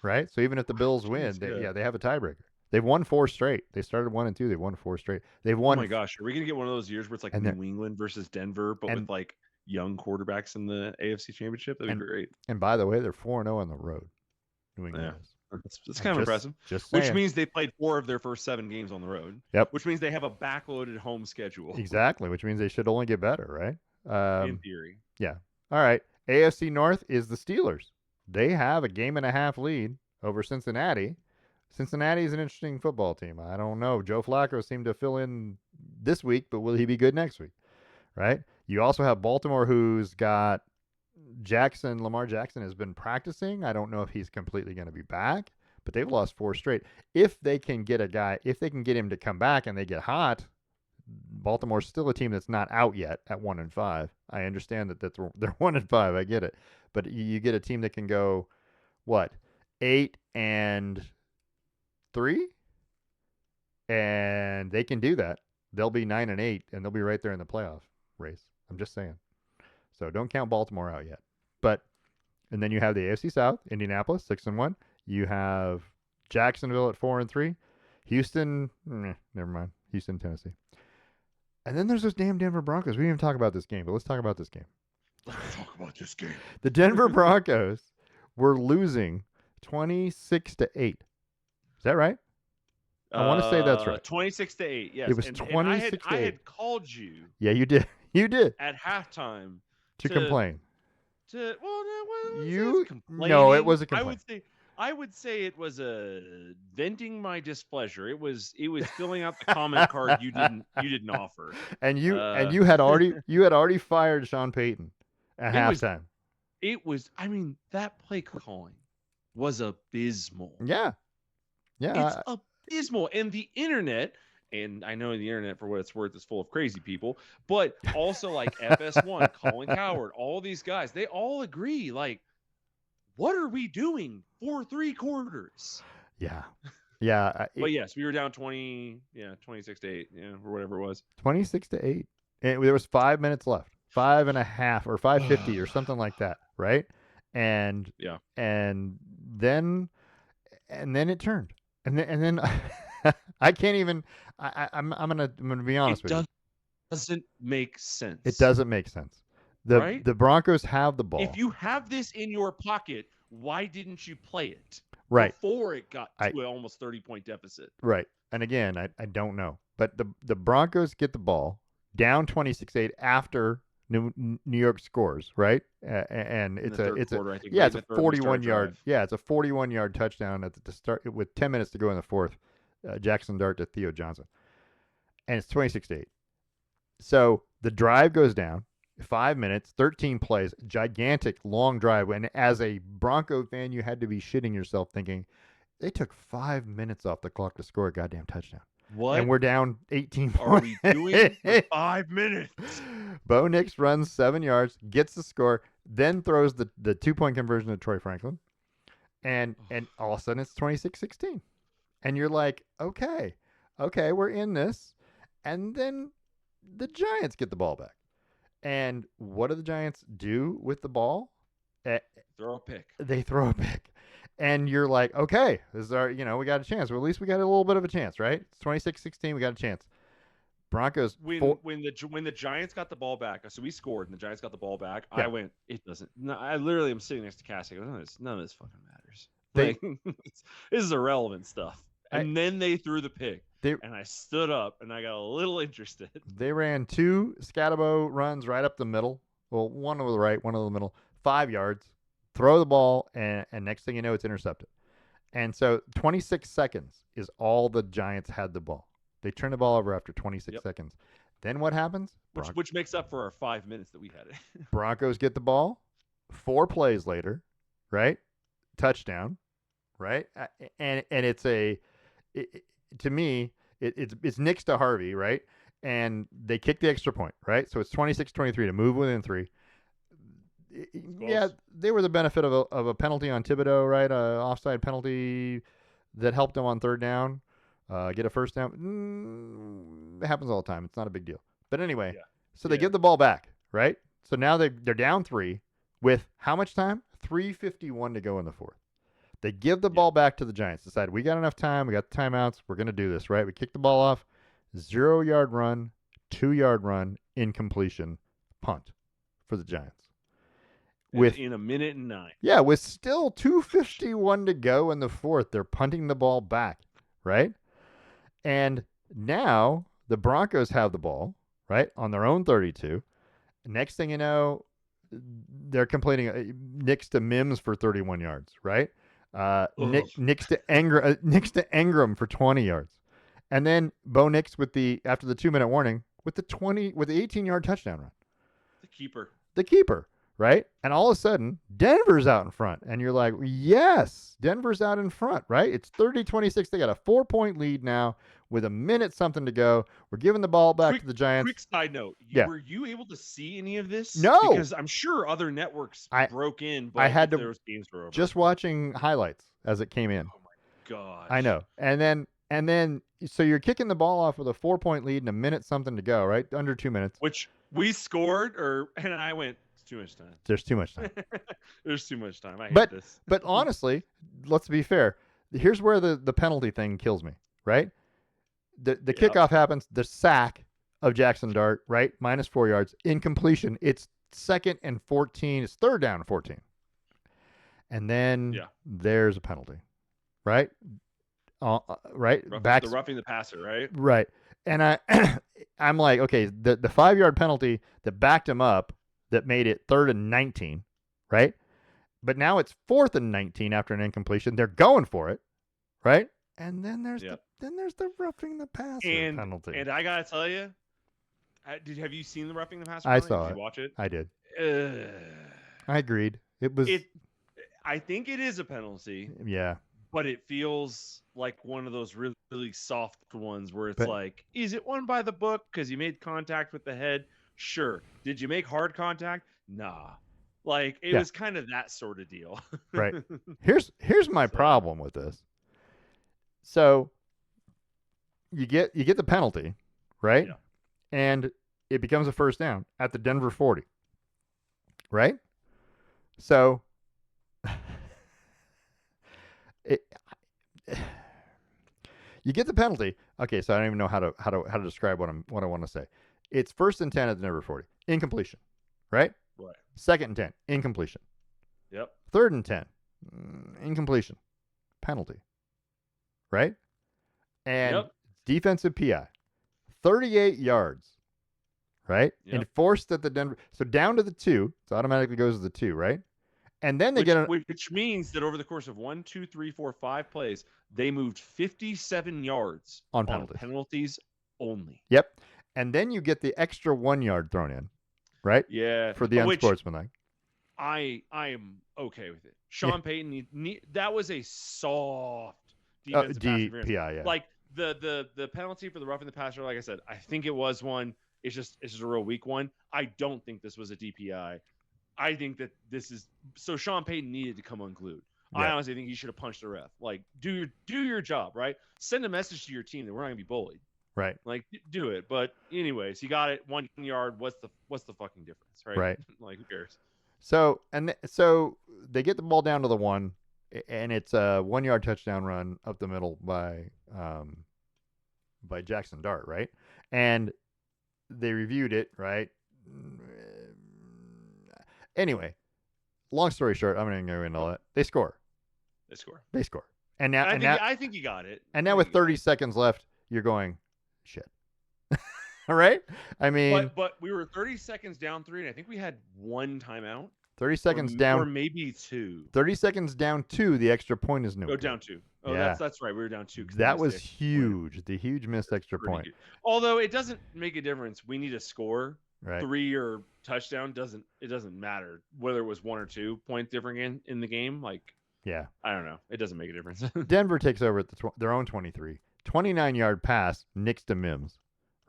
right? So even if the Bills win, they have a tiebreaker. They've won 4 straight. They started 1-2. They've won 4 straight. They've won. Oh my gosh, are we gonna get one of those years where it's like New England versus Denver, but with like young quarterbacks in the AFC Championship? That'd be great. And by the way, they're 4-0 on the road. New England is. That's kind of impressive. Which means they played 4 of their first 7 games on the road. Yep. Which means they have a backloaded home schedule. Exactly. Which means they should only get better, right? In theory. Yeah. All right. AFC North is the Steelers. They have a 1.5 game lead over Cincinnati. Cincinnati is an interesting football team. I don't know. Joe Flacco seemed to fill in this week, but will he be good next week? Right? You also have Baltimore, who's got Lamar Jackson has been practicing. I don't know if he's completely going to be back, but they've lost 4 straight. If they can get him to come back and they get hot, Baltimore's still a team that's not out yet at 1-5. I understand that they're 1-5. I get it, but you get a team that can go, 8-3, and they can do that. They'll be 9-8, and they'll be right there in the playoff race. I'm just saying. So don't count Baltimore out yet. And then you have the AFC South, Indianapolis 6-1. You have Jacksonville at 4-3. Houston, never mind. Houston, Tennessee. And then there's those damn Denver Broncos. We didn't even talk about this game, but let's talk about this game. The Denver Broncos were losing 26-8. Is that right? I want to say that's right. 26-8. Yes. It was 26-8. I had called you. Yeah, you did. You did. At halftime to complain. It was a complaint. I would say it was a venting my displeasure. It was filling out the comment card you didn't offer. And you had already fired Sean Payton at halftime. That play calling was abysmal. Yeah. It's abysmal. And the internet, and I know the internet, for what it's worth, is full of crazy people, but also like FS1, Colin Coward, all these guys, they all agree, like, what are we doing for 3 quarters? Yeah. But yes, we were down 26-8, or whatever it was. 26-8. And there was 5 minutes left. 5.5 or 5:50 or something like that, right? And then and then it turned, and then I can't even. I'm gonna be honest with you. Doesn't make sense. It doesn't make sense. Right? The Broncos have the ball. If you have this in your pocket, why didn't you play it Right. before it got to an almost 30-point deficit? Right. And again, I don't know. But the Broncos get the ball down 26-8 after New York scores, right? And In it's the a third it's quarter, a I think. yeah, Late it's in a the third, we start a 41-yard drive. yeah, it's a 41-yard touchdown at the start with 10 minutes to go in the fourth. Jackson Dart to Theo Johnson. And it's 26-8. So the drive goes down. 5 minutes, 13 plays, gigantic long drive. And as a Bronco fan, you had to be shitting yourself thinking, they took 5 minutes off the clock to score a goddamn touchdown. What and we're down 18 are points. we doing for 5 minutes? Bo Nix runs 7 yards, gets the score, then throws the 2-point conversion to Troy Franklin. And all of a sudden it's 26-16. And you're like, okay, we're in this. And then the Giants get the ball back. And what do the Giants do with the ball? Throw a pick. They throw a pick. And you're like, okay, this is our, we got a chance. Well, at least we got a little bit of a chance, right? It's 26-16. We got a chance. Broncos. When the Giants got the ball back, so we scored and the Giants got the ball back. Yeah. I went, it doesn't. No, I literally am sitting next to Cassie. I go, none of this fucking matters. This is irrelevant stuff. And then they threw the pick. And I stood up and I got a little interested. They ran 2 Scatabo runs right up the middle. Well, one over the right, one over the middle. 5 yards. Throw the ball, and next thing you know, it's intercepted. And so 26 seconds is all the Giants had the ball. They turn the ball over after 26 seconds. Then what happens? Which makes up for our 5 minutes that we had it. Broncos get the ball. 4 plays later, right? Touchdown, right? And it's to me, it's Nix to Harvey, right? And they kick the extra point, right? So it's 26-23 to move within 3. Yeah, they were the benefit of a penalty on Thibodeau, right? A offside penalty that helped them on third down, get a first down. It happens all the time. It's not a big deal. But anyway, so they give the ball back, right? So now they're down 3 with how much time? 3:51 to go in the fourth. They give the ball back to the Giants. Decide we got enough time. We got the timeouts. We're going to do this, right? We kick the ball off. 0-yard run, 2-yard run, incompletion, punt for the Giants. In a minute and 9. Yeah, with still 2:51 to go in the fourth, they're punting the ball back, right? And now the Broncos have the ball, right, on their own 32. Next thing you know, they're completing Nix to Mims for 31 yards, right? Nix to Engram for 20 yards, and then Bo Nix after the 2-minute warning with the 18-yard touchdown run. The keeper. Right? And all of a sudden, Denver's out in front. And you're like, yes, Denver's out in front, right? It's 30-26. They got a 4-point lead now with a minute something to go. We're giving the ball back to the Giants. Quick side note. Were you able to see any of this? No. Because I'm sure other networks broke in, but I had to those games were over. Just watching highlights as it came in. Oh, my gosh. I know. And then, so you're kicking the ball off with a 4-point lead and a minute something to go, right? Under 2 minutes. Which we scored, and I went, too much time. There's too much time. There's too much time. I hate this. But honestly, let's be fair. Here's where the penalty thing kills me, right? The kickoff happens, the sack of Jackson Dart, right? Minus 4 yards. Incompletion. It's 2nd and 14. It's 3rd down and 14. And then there's a penalty, right? Right? The roughing the passer, right? Right. And I'm like, okay, the 5-yard penalty that backed him up that made it 3rd and 19, right? But now it's 4th and 19 after an incompletion. They're going for it, right? And then there's the roughing the passer penalty. And I gotta tell you, have you seen the roughing the passer penalty? I saw it. Did you watch it? I did. I agreed. I think it is a penalty. Yeah. But it feels like one of those really, really soft ones where it's like, is it one by the book because you made contact with the head? Sure. Did you make hard contact? Nah. Like it was kind of that sort of deal. Right. Here's my problem with this. So you get the penalty, right? Yeah. And it becomes a first down at the Denver 40. Right? So You get the penalty. Okay, so I don't even know how to describe what I want to say. It's 1st and 10 at the number 40. Incompletion. Right? Right. 2nd and 10. Incompletion. Yep. 3rd and 10. Incompletion. Penalty. Right? And Yep. defensive PI. 38 yards. Right? Yep. Enforced at the Denver. So down to the 2. So automatically goes to the 2, right? And then they which means that over the course of 1, 2, 3, 4, 5 plays, they moved 57 yards on penalties only. Yep. And then you get the extra 1 yard thrown in, right? Yeah. For the unsportsmanlike. I am okay with it. Sean Payton, that was a soft defensive pass interference. DPI, yeah. Like the penalty for the roughing the passer, like I said, I think it was one. It's just a real weak one. I don't think this was a DPI. I think that this is so Sean Payton needed to come unglued. Yeah. I honestly think he should have punched the ref. Like, do your job, right? Send a message to your team that we're not gonna be bullied. Right. Like, do it. But anyways, you got it. 1 yard. What's the fucking difference, right? Right. Like, who cares? So so they get the ball down to the 1, and it's a 1 yard touchdown run up the middle by Jackson Dart, right? And they reviewed it, right? Anyway, long story short, I'm not going to go into all that. They score. And now, I think you got it. And now with 30 seconds left, you're going, shit. All right? I mean, but we were 30 seconds down 3, and I think we had 1 timeout. 30 seconds down, or maybe 2. 30 seconds down 2. The extra point is no. Oh, down 2. Oh, yeah. That's right. We were down 2. That was huge. The huge missed extra point. Huge. Although it doesn't make a difference. We need to score. Right. 3 or touchdown doesn't matter whether it was 1 or 2 point different in the game. Like, yeah, I don't know. It doesn't make a difference. Denver takes over at their own 23. 29-yard pass, Nix to Mims,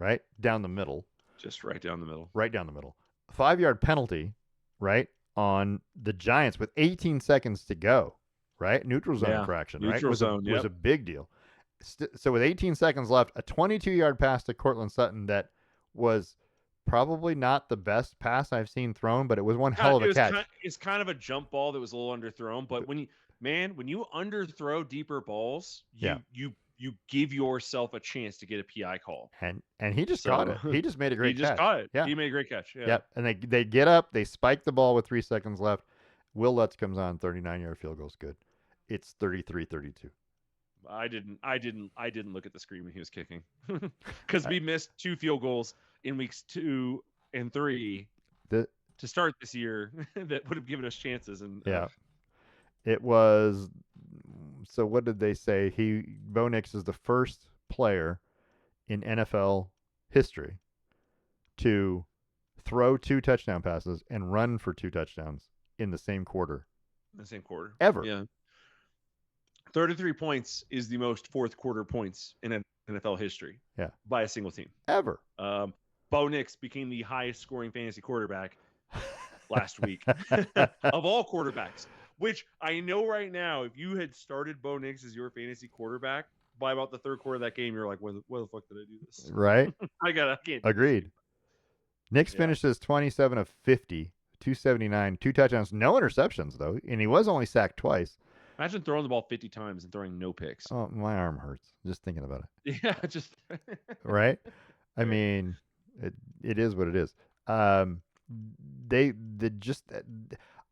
right down the middle. Just right down the middle. 5-yard penalty, right on the Giants with 18 seconds to go. Right, neutral zone infraction. Neutral zone was a big deal. So with 18 seconds left, a 22-yard pass to Cortland Sutton that was probably not the best pass I've seen thrown, but it was one hell of a catch. It's kind of a jump ball that was a little underthrown, but when you underthrow deeper balls, you give yourself a chance to get a PI call. And he just caught it. He just made a great catch. He just caught it. Yeah. He made a great catch. Yeah. Yep. And they get up, they spike the ball with 3 seconds left. Will Lutz comes on, 39-yard field goal's good. It's 33-32. I didn't look at the screen when he was kicking because we missed 2 field goals in weeks 2 and 3 to start this year that would have given us chances. And it was. So what did they say? Bo Nix is the first player in NFL history to throw 2 touchdown passes and run for 2 touchdowns in the same quarter. Ever. Yeah. 33 points is the most fourth quarter points in NFL history. Yeah. By a single team. Ever. Bo Nix became the highest scoring fantasy quarterback last week of all quarterbacks, which I know right now, if you had started Bo Nix as your fantasy quarterback by about the third quarter of that game, you're like, where the fuck did I do this? Right. I can't. Agreed. Nix finishes 27 of 50, 279, 2 touchdowns, no interceptions though, and he was only sacked twice. Imagine throwing the ball 50 times and throwing no picks. Oh, my arm hurts just thinking about it. Yeah, just right. I mean, it is what it is. They just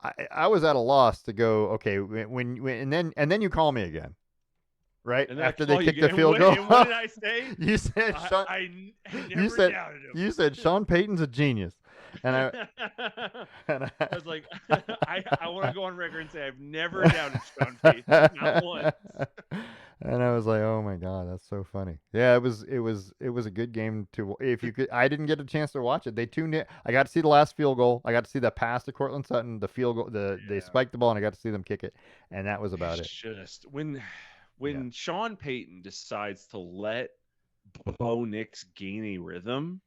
I was at a loss to go. Okay, when and then you call me again, right after they kicked the field goal. What did I say? You said Sean, I never doubted him. You said Sean Payton's a genius. And I was like, I want to go on record and say I've never doubted Sean Payton, not once. And I was like, oh my god, that's so funny. Yeah, it was a good game to. If you could, I didn't get a chance to watch it. They tuned it. I got to see the last field goal. I got to see the pass to Cortland Sutton, the field goal. They spiked the ball, and I got to see them kick it, and that was about it. Just when Sean Payton decides to let Bo Nix gain a rhythm,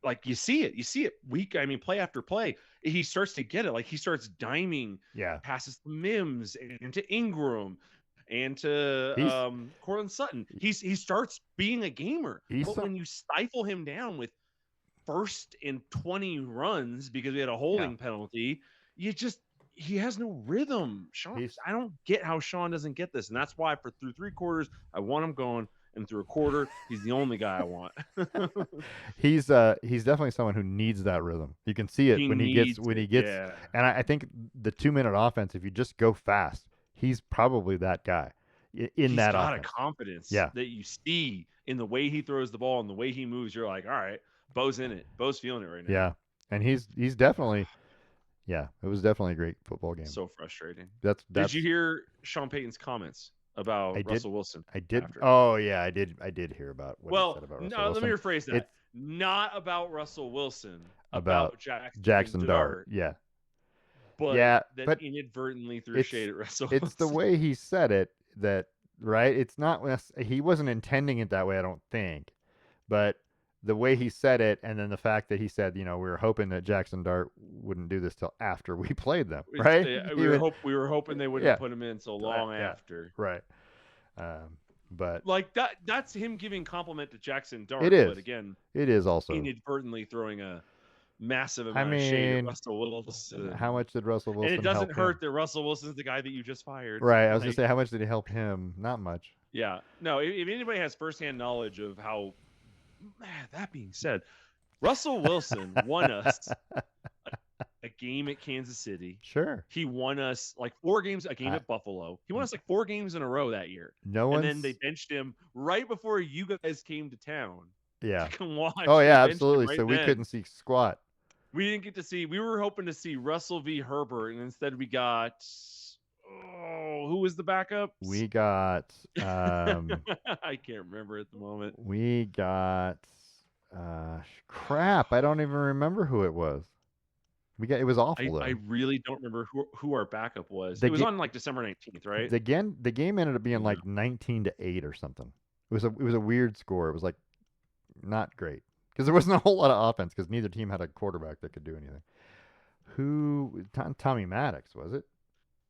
like you see it play after play. He starts to get it. Like he starts diming passes to Mims and to Ingram and to Cortland Sutton. He starts being a gamer. But when you stifle him down with 1st and 20 runs because we had a holding penalty, he has no rhythm. Sean, I don't get how Sean doesn't get this, and that's why through 3 quarters I want him going, and through a quarter he's the only guy I want. He's definitely someone who needs that rhythm. You can see it He when he needs gets, yeah. and I think the 2-minute offense, if you just go fast, he's probably that guy in He's that got offense. a confidence Yeah. that you see in the way he throws the ball and the way he moves. You're like, all right, Bo's in it. Bo's feeling it right now. Yeah, and he's definitely, yeah, it was definitely a great football game. So frustrating. That's Did you hear Sean Payton's comments about I did, Russell Wilson? I did. After? Oh yeah, I did hear about what he said about Russell no, Wilson. Let me rephrase that. Not about Russell Wilson. About Jackson Dart. Yeah. But yeah, that but inadvertently threw shade at Russell It's Wilson. the way he said it that, right? It's not, he wasn't intending it that way, I don't think. But the way he said it, and then the fact that he said, we were hoping that Jackson Dart wouldn't do this till after we played them, right? We were hoping they wouldn't put him in so long after. Right. But like that's him giving compliment to Jackson Dart. It is. But again, it is also inadvertently throwing a massive amount of shade at Russell Wilson. How much did Russell Wilson And it doesn't help hurt him? that Russell Wilson's the guy that you just fired. Right. I was going to say, how much did he help him? Not much. Yeah. No, if anybody has firsthand knowledge of how, that being said, Russell Wilson won us a game at Kansas City. Sure. He won us like 4 games, a game at Buffalo. He won us like 4 games in a row that year. And then they benched him right before you guys came to town. Yeah. To come watch. Oh, yeah, absolutely. Right so we couldn't see squat. We didn't get to see. We were hoping to see Russell v. Herbert, and instead we got. Who was the backup? We got. I can't remember at the moment. We got. Crap! I don't even remember who it was. It was awful though. I really don't remember who our backup was. It was on like December 19th, right? The game ended up being like 19-8 or something. It was a weird score. It was like not great because there wasn't a whole lot of offense because neither team had a quarterback that could do anything. Tommy Maddox, was it?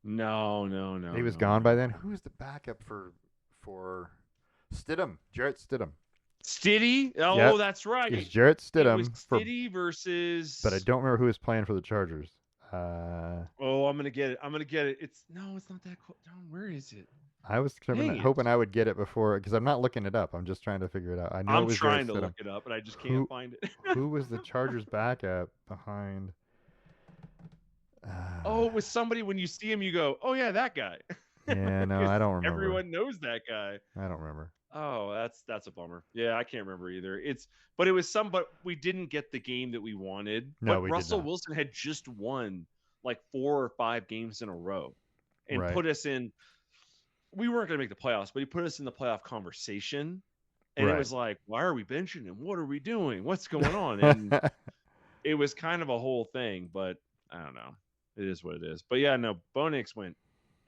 No. He was gone by then. Who was the backup for Stidham? Jarrett Stidham. Stiddy? Oh, yep. That's right. It's Jarrett Stidham. It was Stiddy versus. But I don't remember who was playing for the Chargers. I'm gonna get it. It's not that close. Where is it? I was hoping I would get it before because I'm not looking it up. I'm just trying to figure it out. I know I'm it was trying to look it up, but I just can't find it. Who was the Chargers backup behind? It was somebody. When you see him, you go, "Oh yeah, that guy." Yeah, no, I don't remember. Everyone knows that guy. I don't remember. Oh, that's a bummer. Yeah, I can't remember either. But we didn't get the game that we wanted. No, but Russell Wilson had just won like 4 or 5 games in a row, and put us in. We weren't going to make the playoffs, but he put us in the playoff conversation, and it was like, why are we benching him? What are we doing? What's going on? And it was kind of a whole thing, but I don't know. It is what it is. But yeah, no, Bo Nix went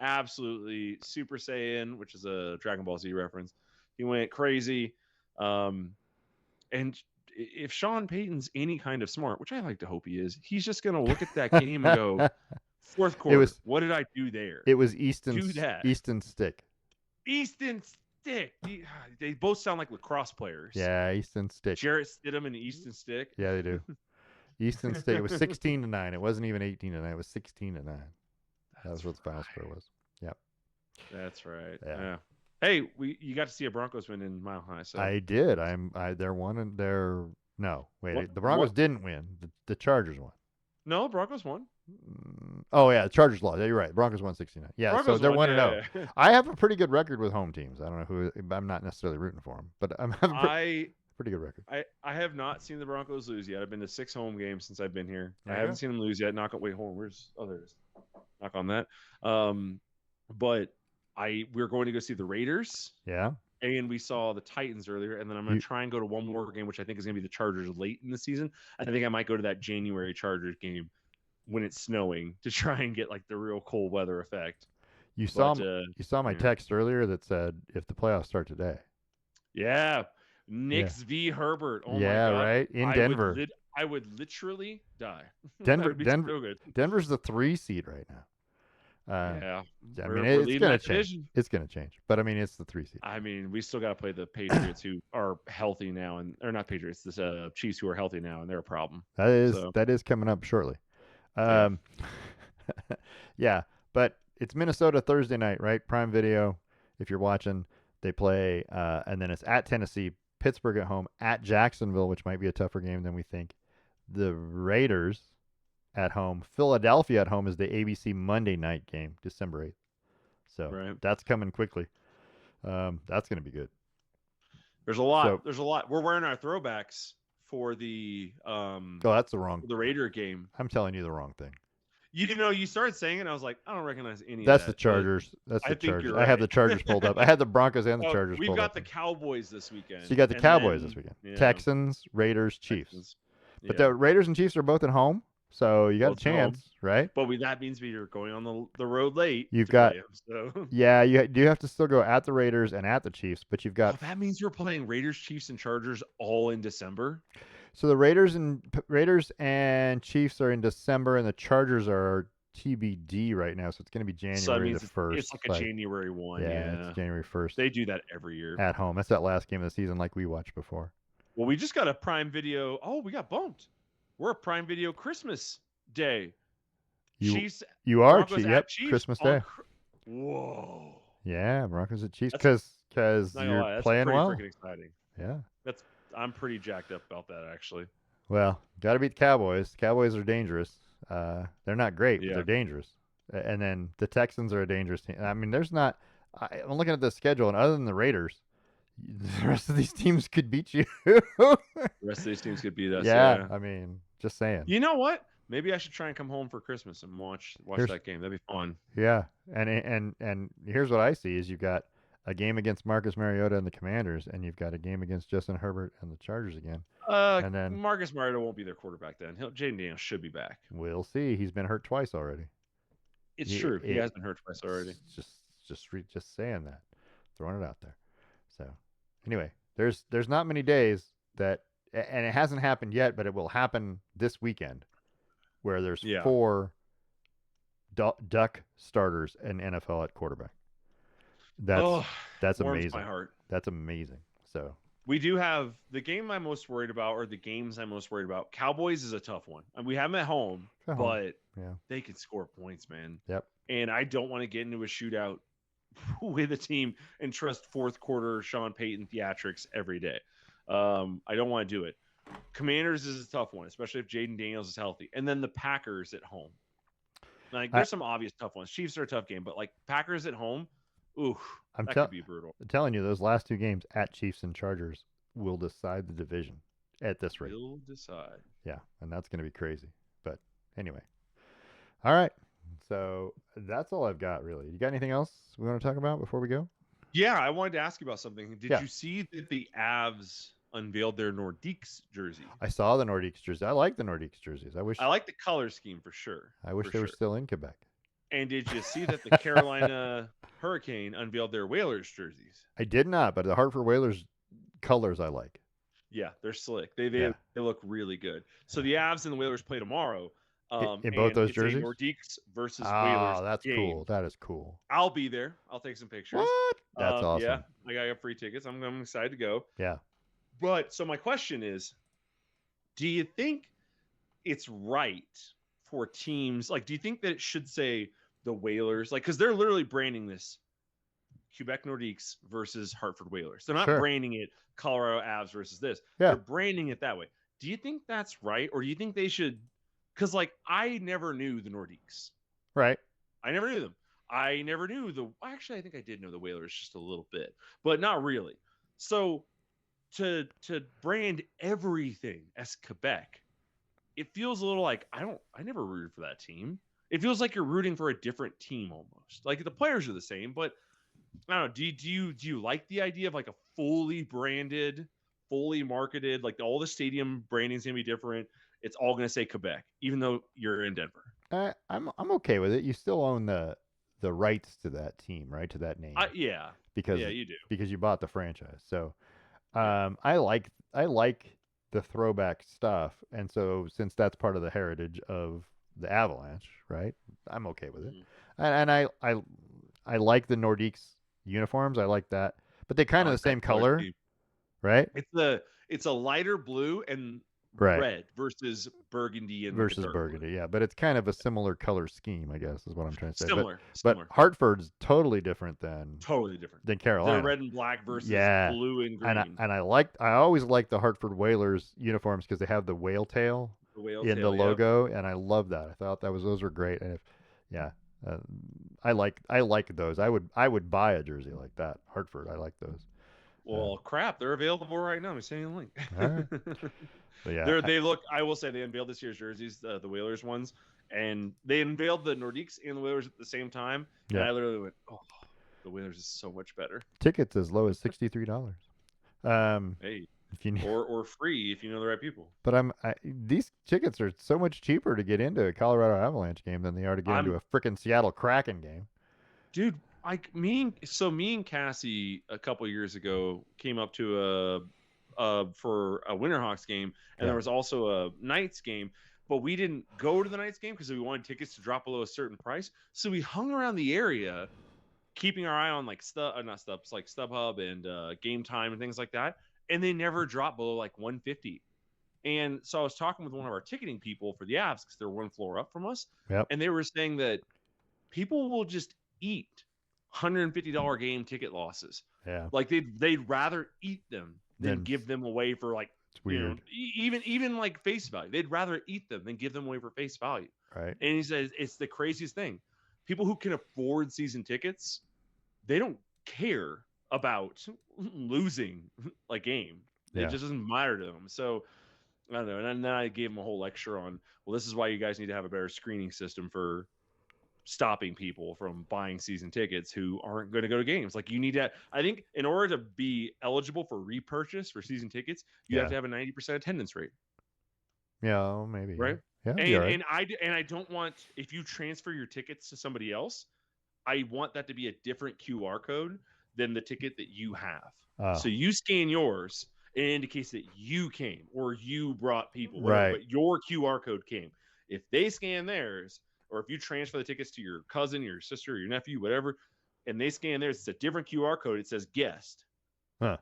absolutely Super Saiyan, which is a Dragon Ball Z reference. He went crazy. And if Sean Payton's any kind of smart, which I like to hope he is, he's just going to look at that game and go, fourth quarter, what did I do there? It was Easton Stick. Easton Stick. They both sound like lacrosse players. Yeah, Easton Stick. Jarrett Stidham and Easton Stick. Yeah, they do. Easton Stick. It was 16-9. It wasn't even 18-9. It was 16-9. That was what the final score was. Yep. That's right. Yeah. Hey, you got to see a Broncos win in Mile High. So I did. They're one and they're no. Wait, the Broncos didn't win. The Chargers won. No, Broncos won. Oh yeah, the Chargers lost. Yeah, you're right. Broncos won 69. Yeah, Broncos so they're 1-0. Yeah. I have a pretty good record with home teams. I don't know who. I'm not necessarily rooting for them, but I'm having pretty good record. I have not seen the Broncos lose yet. I've been to 6 home games since I've been here. I haven't seen them lose yet. Knock on. Wait, hold on. Where's others? Knock on that. But we're going to go see the Raiders. Yeah. And we saw the Titans earlier, and then I'm going to try and go to one more game, which I think is going to be the Chargers late in the season. I think I might go to that January Chargers game when it's snowing to try and get like the real cold weather effect. You saw my text earlier that said if the playoffs start today. Yeah. Knicks v. Herbert. Oh my God. Right? In Denver. I would literally die. Denver's the 3 seed right now. Yeah. I mean, it's going to change. It's going to change. But, I mean, it's the 3 seed. I mean, we still got to play the Patriots who are healthy now. Or not Patriots, the Chiefs who are healthy now, and they're a problem. That is coming up shortly. Yeah, but it's Minnesota Thursday night, right? Prime Video. If you're watching, they play, and then it's at Tennessee, Pittsburgh at home, at Jacksonville, which might be a tougher game than we think. The Raiders at home, Philadelphia at home is the ABC Monday night game, December 8th. So Right. that's coming quickly. That's going to be good. There's a lot. So, There's a lot. We're wearing our throwbacks for the that's the wrong. the Raider game. I'm telling you the wrong thing. You started saying it, and I was like, I don't recognize any That's of the that. Chargers. That's I the think Chargers. you're I have the right. Chargers pulled up. I had the Broncos and the Oh, Chargers we've pulled got up. the Cowboys this weekend. So you got the and Cowboys then, this weekend. yeah, Texans, Raiders, Chiefs. Texans. But Yeah, the Raiders and Chiefs are both at home, so you got both a at home. chance, right? But that means we're going on the road late. You've to got- play 'em, so. Yeah, you do have to still go at the Raiders and at the Chiefs, but you've got Oh, that means we're playing Raiders, Chiefs, and Chargers all in December. so the Raiders and Chiefs are in December, and the Chargers are TBD right now, so it's going to be So that January means the 1st. it's like a January 1. Yeah, it's January 1st they do that every year. at home. That's that last game of the season, like we watched before. Well, we just got a Prime Video. Oh, we got bumped. We're a Prime Video Christmas Day. Chiefs. You are, Broncos at yep, Chiefs Christmas on Day. Whoa. Yeah, Broncos at Chiefs That's- because Not gonna you're lie, that's playing pretty well. freaking exciting. Yeah. I'm pretty jacked up about that, actually. Well, got to beat the Cowboys. The Cowboys are dangerous. They're not great, but Yeah. they're dangerous. And then the Texans are a dangerous team. I mean, there's not. I'm looking at the schedule, and other than the Raiders, the rest of these teams could beat you. The rest of these teams could beat us. yeah, I mean, just saying. You know what? Maybe I should try and come home for Christmas and watch that game. That'd be fun. Yeah, and here's what I see: is you've got a game against Marcus Mariota and the Commanders, and you've got a game against Justin Herbert and the Chargers again. And then Marcus Mariota won't be their quarterback then. Jaden Daniels should be back. we'll see. He's been hurt twice already. It's true. He has been hurt twice already. Just saying that, throwing it out there. So anyway, there's not many days that, and it hasn't happened yet, but it will happen this weekend, where there's 4 Duck starters in NFL at quarterback. That's warms amazing. my heart. That's amazing. So we do have the game I'm most worried about, or the games I'm most worried about. Cowboys is a tough one. And we have them at home, but they can score points, man. Yep. And I don't want to get into a shootout with a team and trust fourth quarter Sean Payton theatrics every day. I don't want to do it. Commanders is a tough one, especially if Jaden Daniels is healthy. And then the Packers at home. Like, there's some obvious tough ones. Chiefs are a tough game, but like Packers at home, ooh, that could be brutal. I'm telling you, those last 2 games at Chiefs and Chargers will decide the division at this rate. Will decide. Yeah, and that's going to be crazy. But anyway. All right. So that's all I've got, really. You got anything else we want to talk about before we go? Yeah, I wanted to ask you about something. Did you see that the Avs unveiled their Nordiques jersey? I saw the Nordiques jersey. I like the Nordiques jerseys. I like the color scheme for sure. I wish they were still in Quebec. And did you see that the Carolina Hurricane unveiled their Whalers jerseys? I did not, but the Hartford Whalers colors I like. Yeah, they're slick. They look really good. So the Avs and the Whalers play tomorrow. In both those jerseys? Nordiques versus Whalers. Oh, that's game. cool. That is cool. I'll be there. I'll take some pictures. What? That's awesome. Yeah, I got free tickets. I'm excited to go. Yeah. But so my question is, do you think it's right for teams, like, do you think that it should say the Whalers, like, because they're literally branding this Quebec Nordiques versus Hartford Whalers. They're not branding it Colorado Avs versus this. Yeah. They're branding it that way. Do you think that's right? Or do you think they should, because like I never knew the Nordiques. Right. I never knew them. I never knew actually, I think I did know the Whalers just a little bit, but not really. So to brand everything as Quebec, it feels a little like I never rooted for that team. It feels like you're rooting for a different team almost. Like the players are the same, but I don't know. Do you like the idea of like a fully branded, fully marketed, like all the stadium branding's gonna be different? It's all gonna say Quebec, even though you're in Denver. I'm okay with it. You still own the rights to that team, right? To that name. Yeah. Because you do. Because you bought the franchise. So I like the throwback stuff, and so since that's part of the heritage of the Avalanche, right? I'm okay with it. And I like the Nordiques uniforms. I like that. But they're kind of the same color, right? It's a lighter blue, and Right. red versus burgundy and Versus like a dark burgundy, blue. yeah, but it's kind of a similar color scheme, I guess, is what I'm trying to say. But Similar. Hartford's totally different Totally different. than They're Carolina. red and black versus Yeah, blue and and green. I always liked the Hartford Whalers uniforms because they have the whale tail The whale in the tail, yep. logo, and I love that. I thought those were great, and yeah, uh, I like those. I would buy a jersey like that. Hartford, I like those. Well, crap, they're available right now. I'm sending a link. All right. But yeah, They look. I will say they unveiled this year's jerseys, the Whalers ones, and they unveiled the Nordiques and the Whalers at the same time. And yeah. I literally went, "Oh, the Whalers is so much better." Tickets as low as $63. Hey, if you need, or free if you know the right people. but these tickets are so much cheaper to get into a Colorado Avalanche game than they are to get into a freaking Seattle Kraken game. Dude, me and Cassie a couple years ago came up to for a Winterhawks game, and there was also a Knights game, but we didn't go to the Knights game because we wanted tickets to drop below a certain price. So we hung around the area, keeping our eye on like like StubHub and Game Time and things like that, and they never dropped below like 150. And so I was talking with one of our ticketing people for the Avs because they're one floor up from us, and they were saying that people will just eat $150 game ticket losses. Yeah, like they'd rather eat them than give them away for like, it's weird. Even like face value. They'd rather eat them than give them away for face value. Right. And he says it's the craziest thing. People who can afford season tickets, they don't care about losing a game. It just doesn't matter to them. So I don't know. And then I gave him a whole lecture on, well, this is why you guys need to have a better screening system for stopping people from buying season tickets who aren't going to go to games. Like, you need to, I think in order to be eligible for repurchase for season tickets, you have to have a 90% attendance rate. Yeah, maybe. Right. Yeah. And I don't want, if you transfer your tickets to somebody else, I want that to be a different QR code than the ticket that you have. So you scan yours, it indicates that you came or you brought people, whatever, but your QR code came. If they scan theirs, or if you transfer the tickets to your cousin, your sister, your nephew, whatever, and they scan theirs, it's a different QR code. It says guest.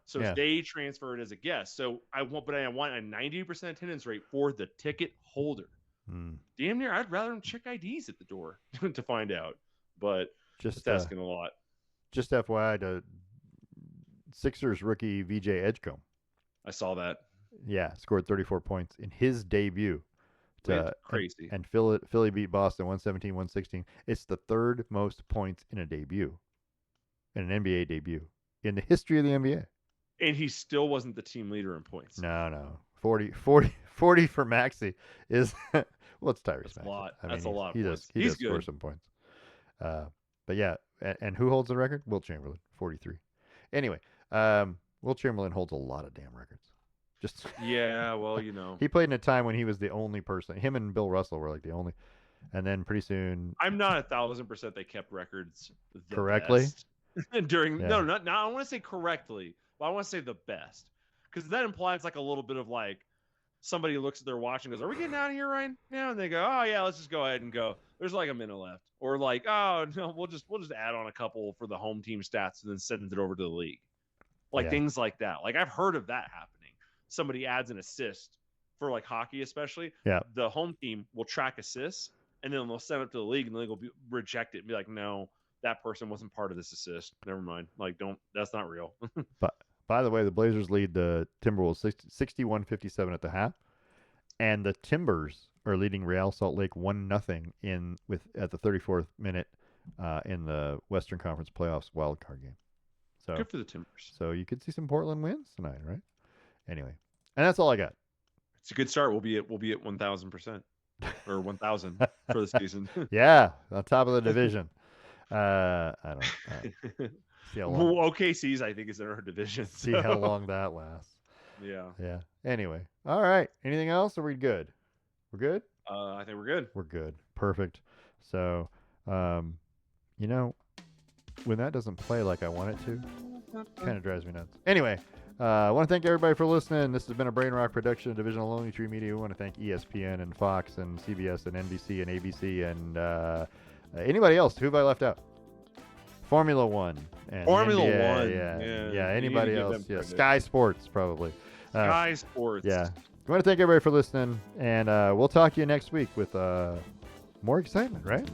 So they transfer it as a guest. So I want a 90% attendance rate for the ticket holder. Damn near, I'd rather them check IDs at the door to find out. But just asking a lot. Just FYI, to Sixers rookie VJ Edgecombe. I saw that. Yeah, scored 34 points in his debut. Crazy. And Philly beat Boston 117-116. It's the third most points in a debut, in an NBA debut, in the history of the NBA. And he still wasn't the team leader in points. No. 40 for Maxey is, well, it's Tyrese Maxey. That's a lot. I mean, that's a lot of he points. He does score some points. But yeah, and who holds the record? Wilt Chamberlain, 43. Anyway, Wilt Chamberlain holds a lot of damn records. Just yeah, well, you know, he played in a time when he was the only person. Him and Bill Russell were like the only, and then pretty soon. I'm not 1,000% they kept records correctly during. No, not. I don't want to say correctly, but I want to say the best, because that implies like a little bit of like somebody looks at their watch and goes, "Are we getting out of here right now?" And they go, "Oh yeah, let's just go ahead and go." There's like a minute left, or like, "Oh no, we'll just add on a couple for the home team stats and then send it over to the league," like things like that. Like I've heard of that happening. Somebody adds an assist for like hockey, especially. Yeah. The home team will track assists, and then they'll send it to the league, and the league will reject it and be like, "No, that person wasn't part of this assist. Never mind. Like, that's not real." But by the way, the Blazers lead the Timberwolves 61-57 at the half, and the Timbers are leading Real Salt Lake 1-0 at the 34th minute in the Western Conference Playoffs wild card game. So good for the Timbers. So you could see some Portland wins tonight, right? Anyway, and that's all I got. It's a good start. We'll be at 1,000% or 1,000 for the season. Yeah, on top of the division. I don't. See how long. OKC's, I think, is in our division. See how long that lasts. Yeah. Anyway, all right. Anything else? Are we good? We're good. I think we're good. We're good. Perfect. So, you know, when that doesn't play like I want it to, kind of drives me nuts. Anyway. I want to thank everybody for listening. This has been a Brain Rock production of Division of Lonely Tree Media. We want to thank ESPN and Fox and CBS and NBC and ABC and anybody else. Who have I left out? Formula One. And Formula NBA, One. Yeah. Anybody else? Yeah. Sky Sports, probably. Sky Sports. Yeah. I want to thank everybody for listening, and we'll talk to you next week with more excitement, right?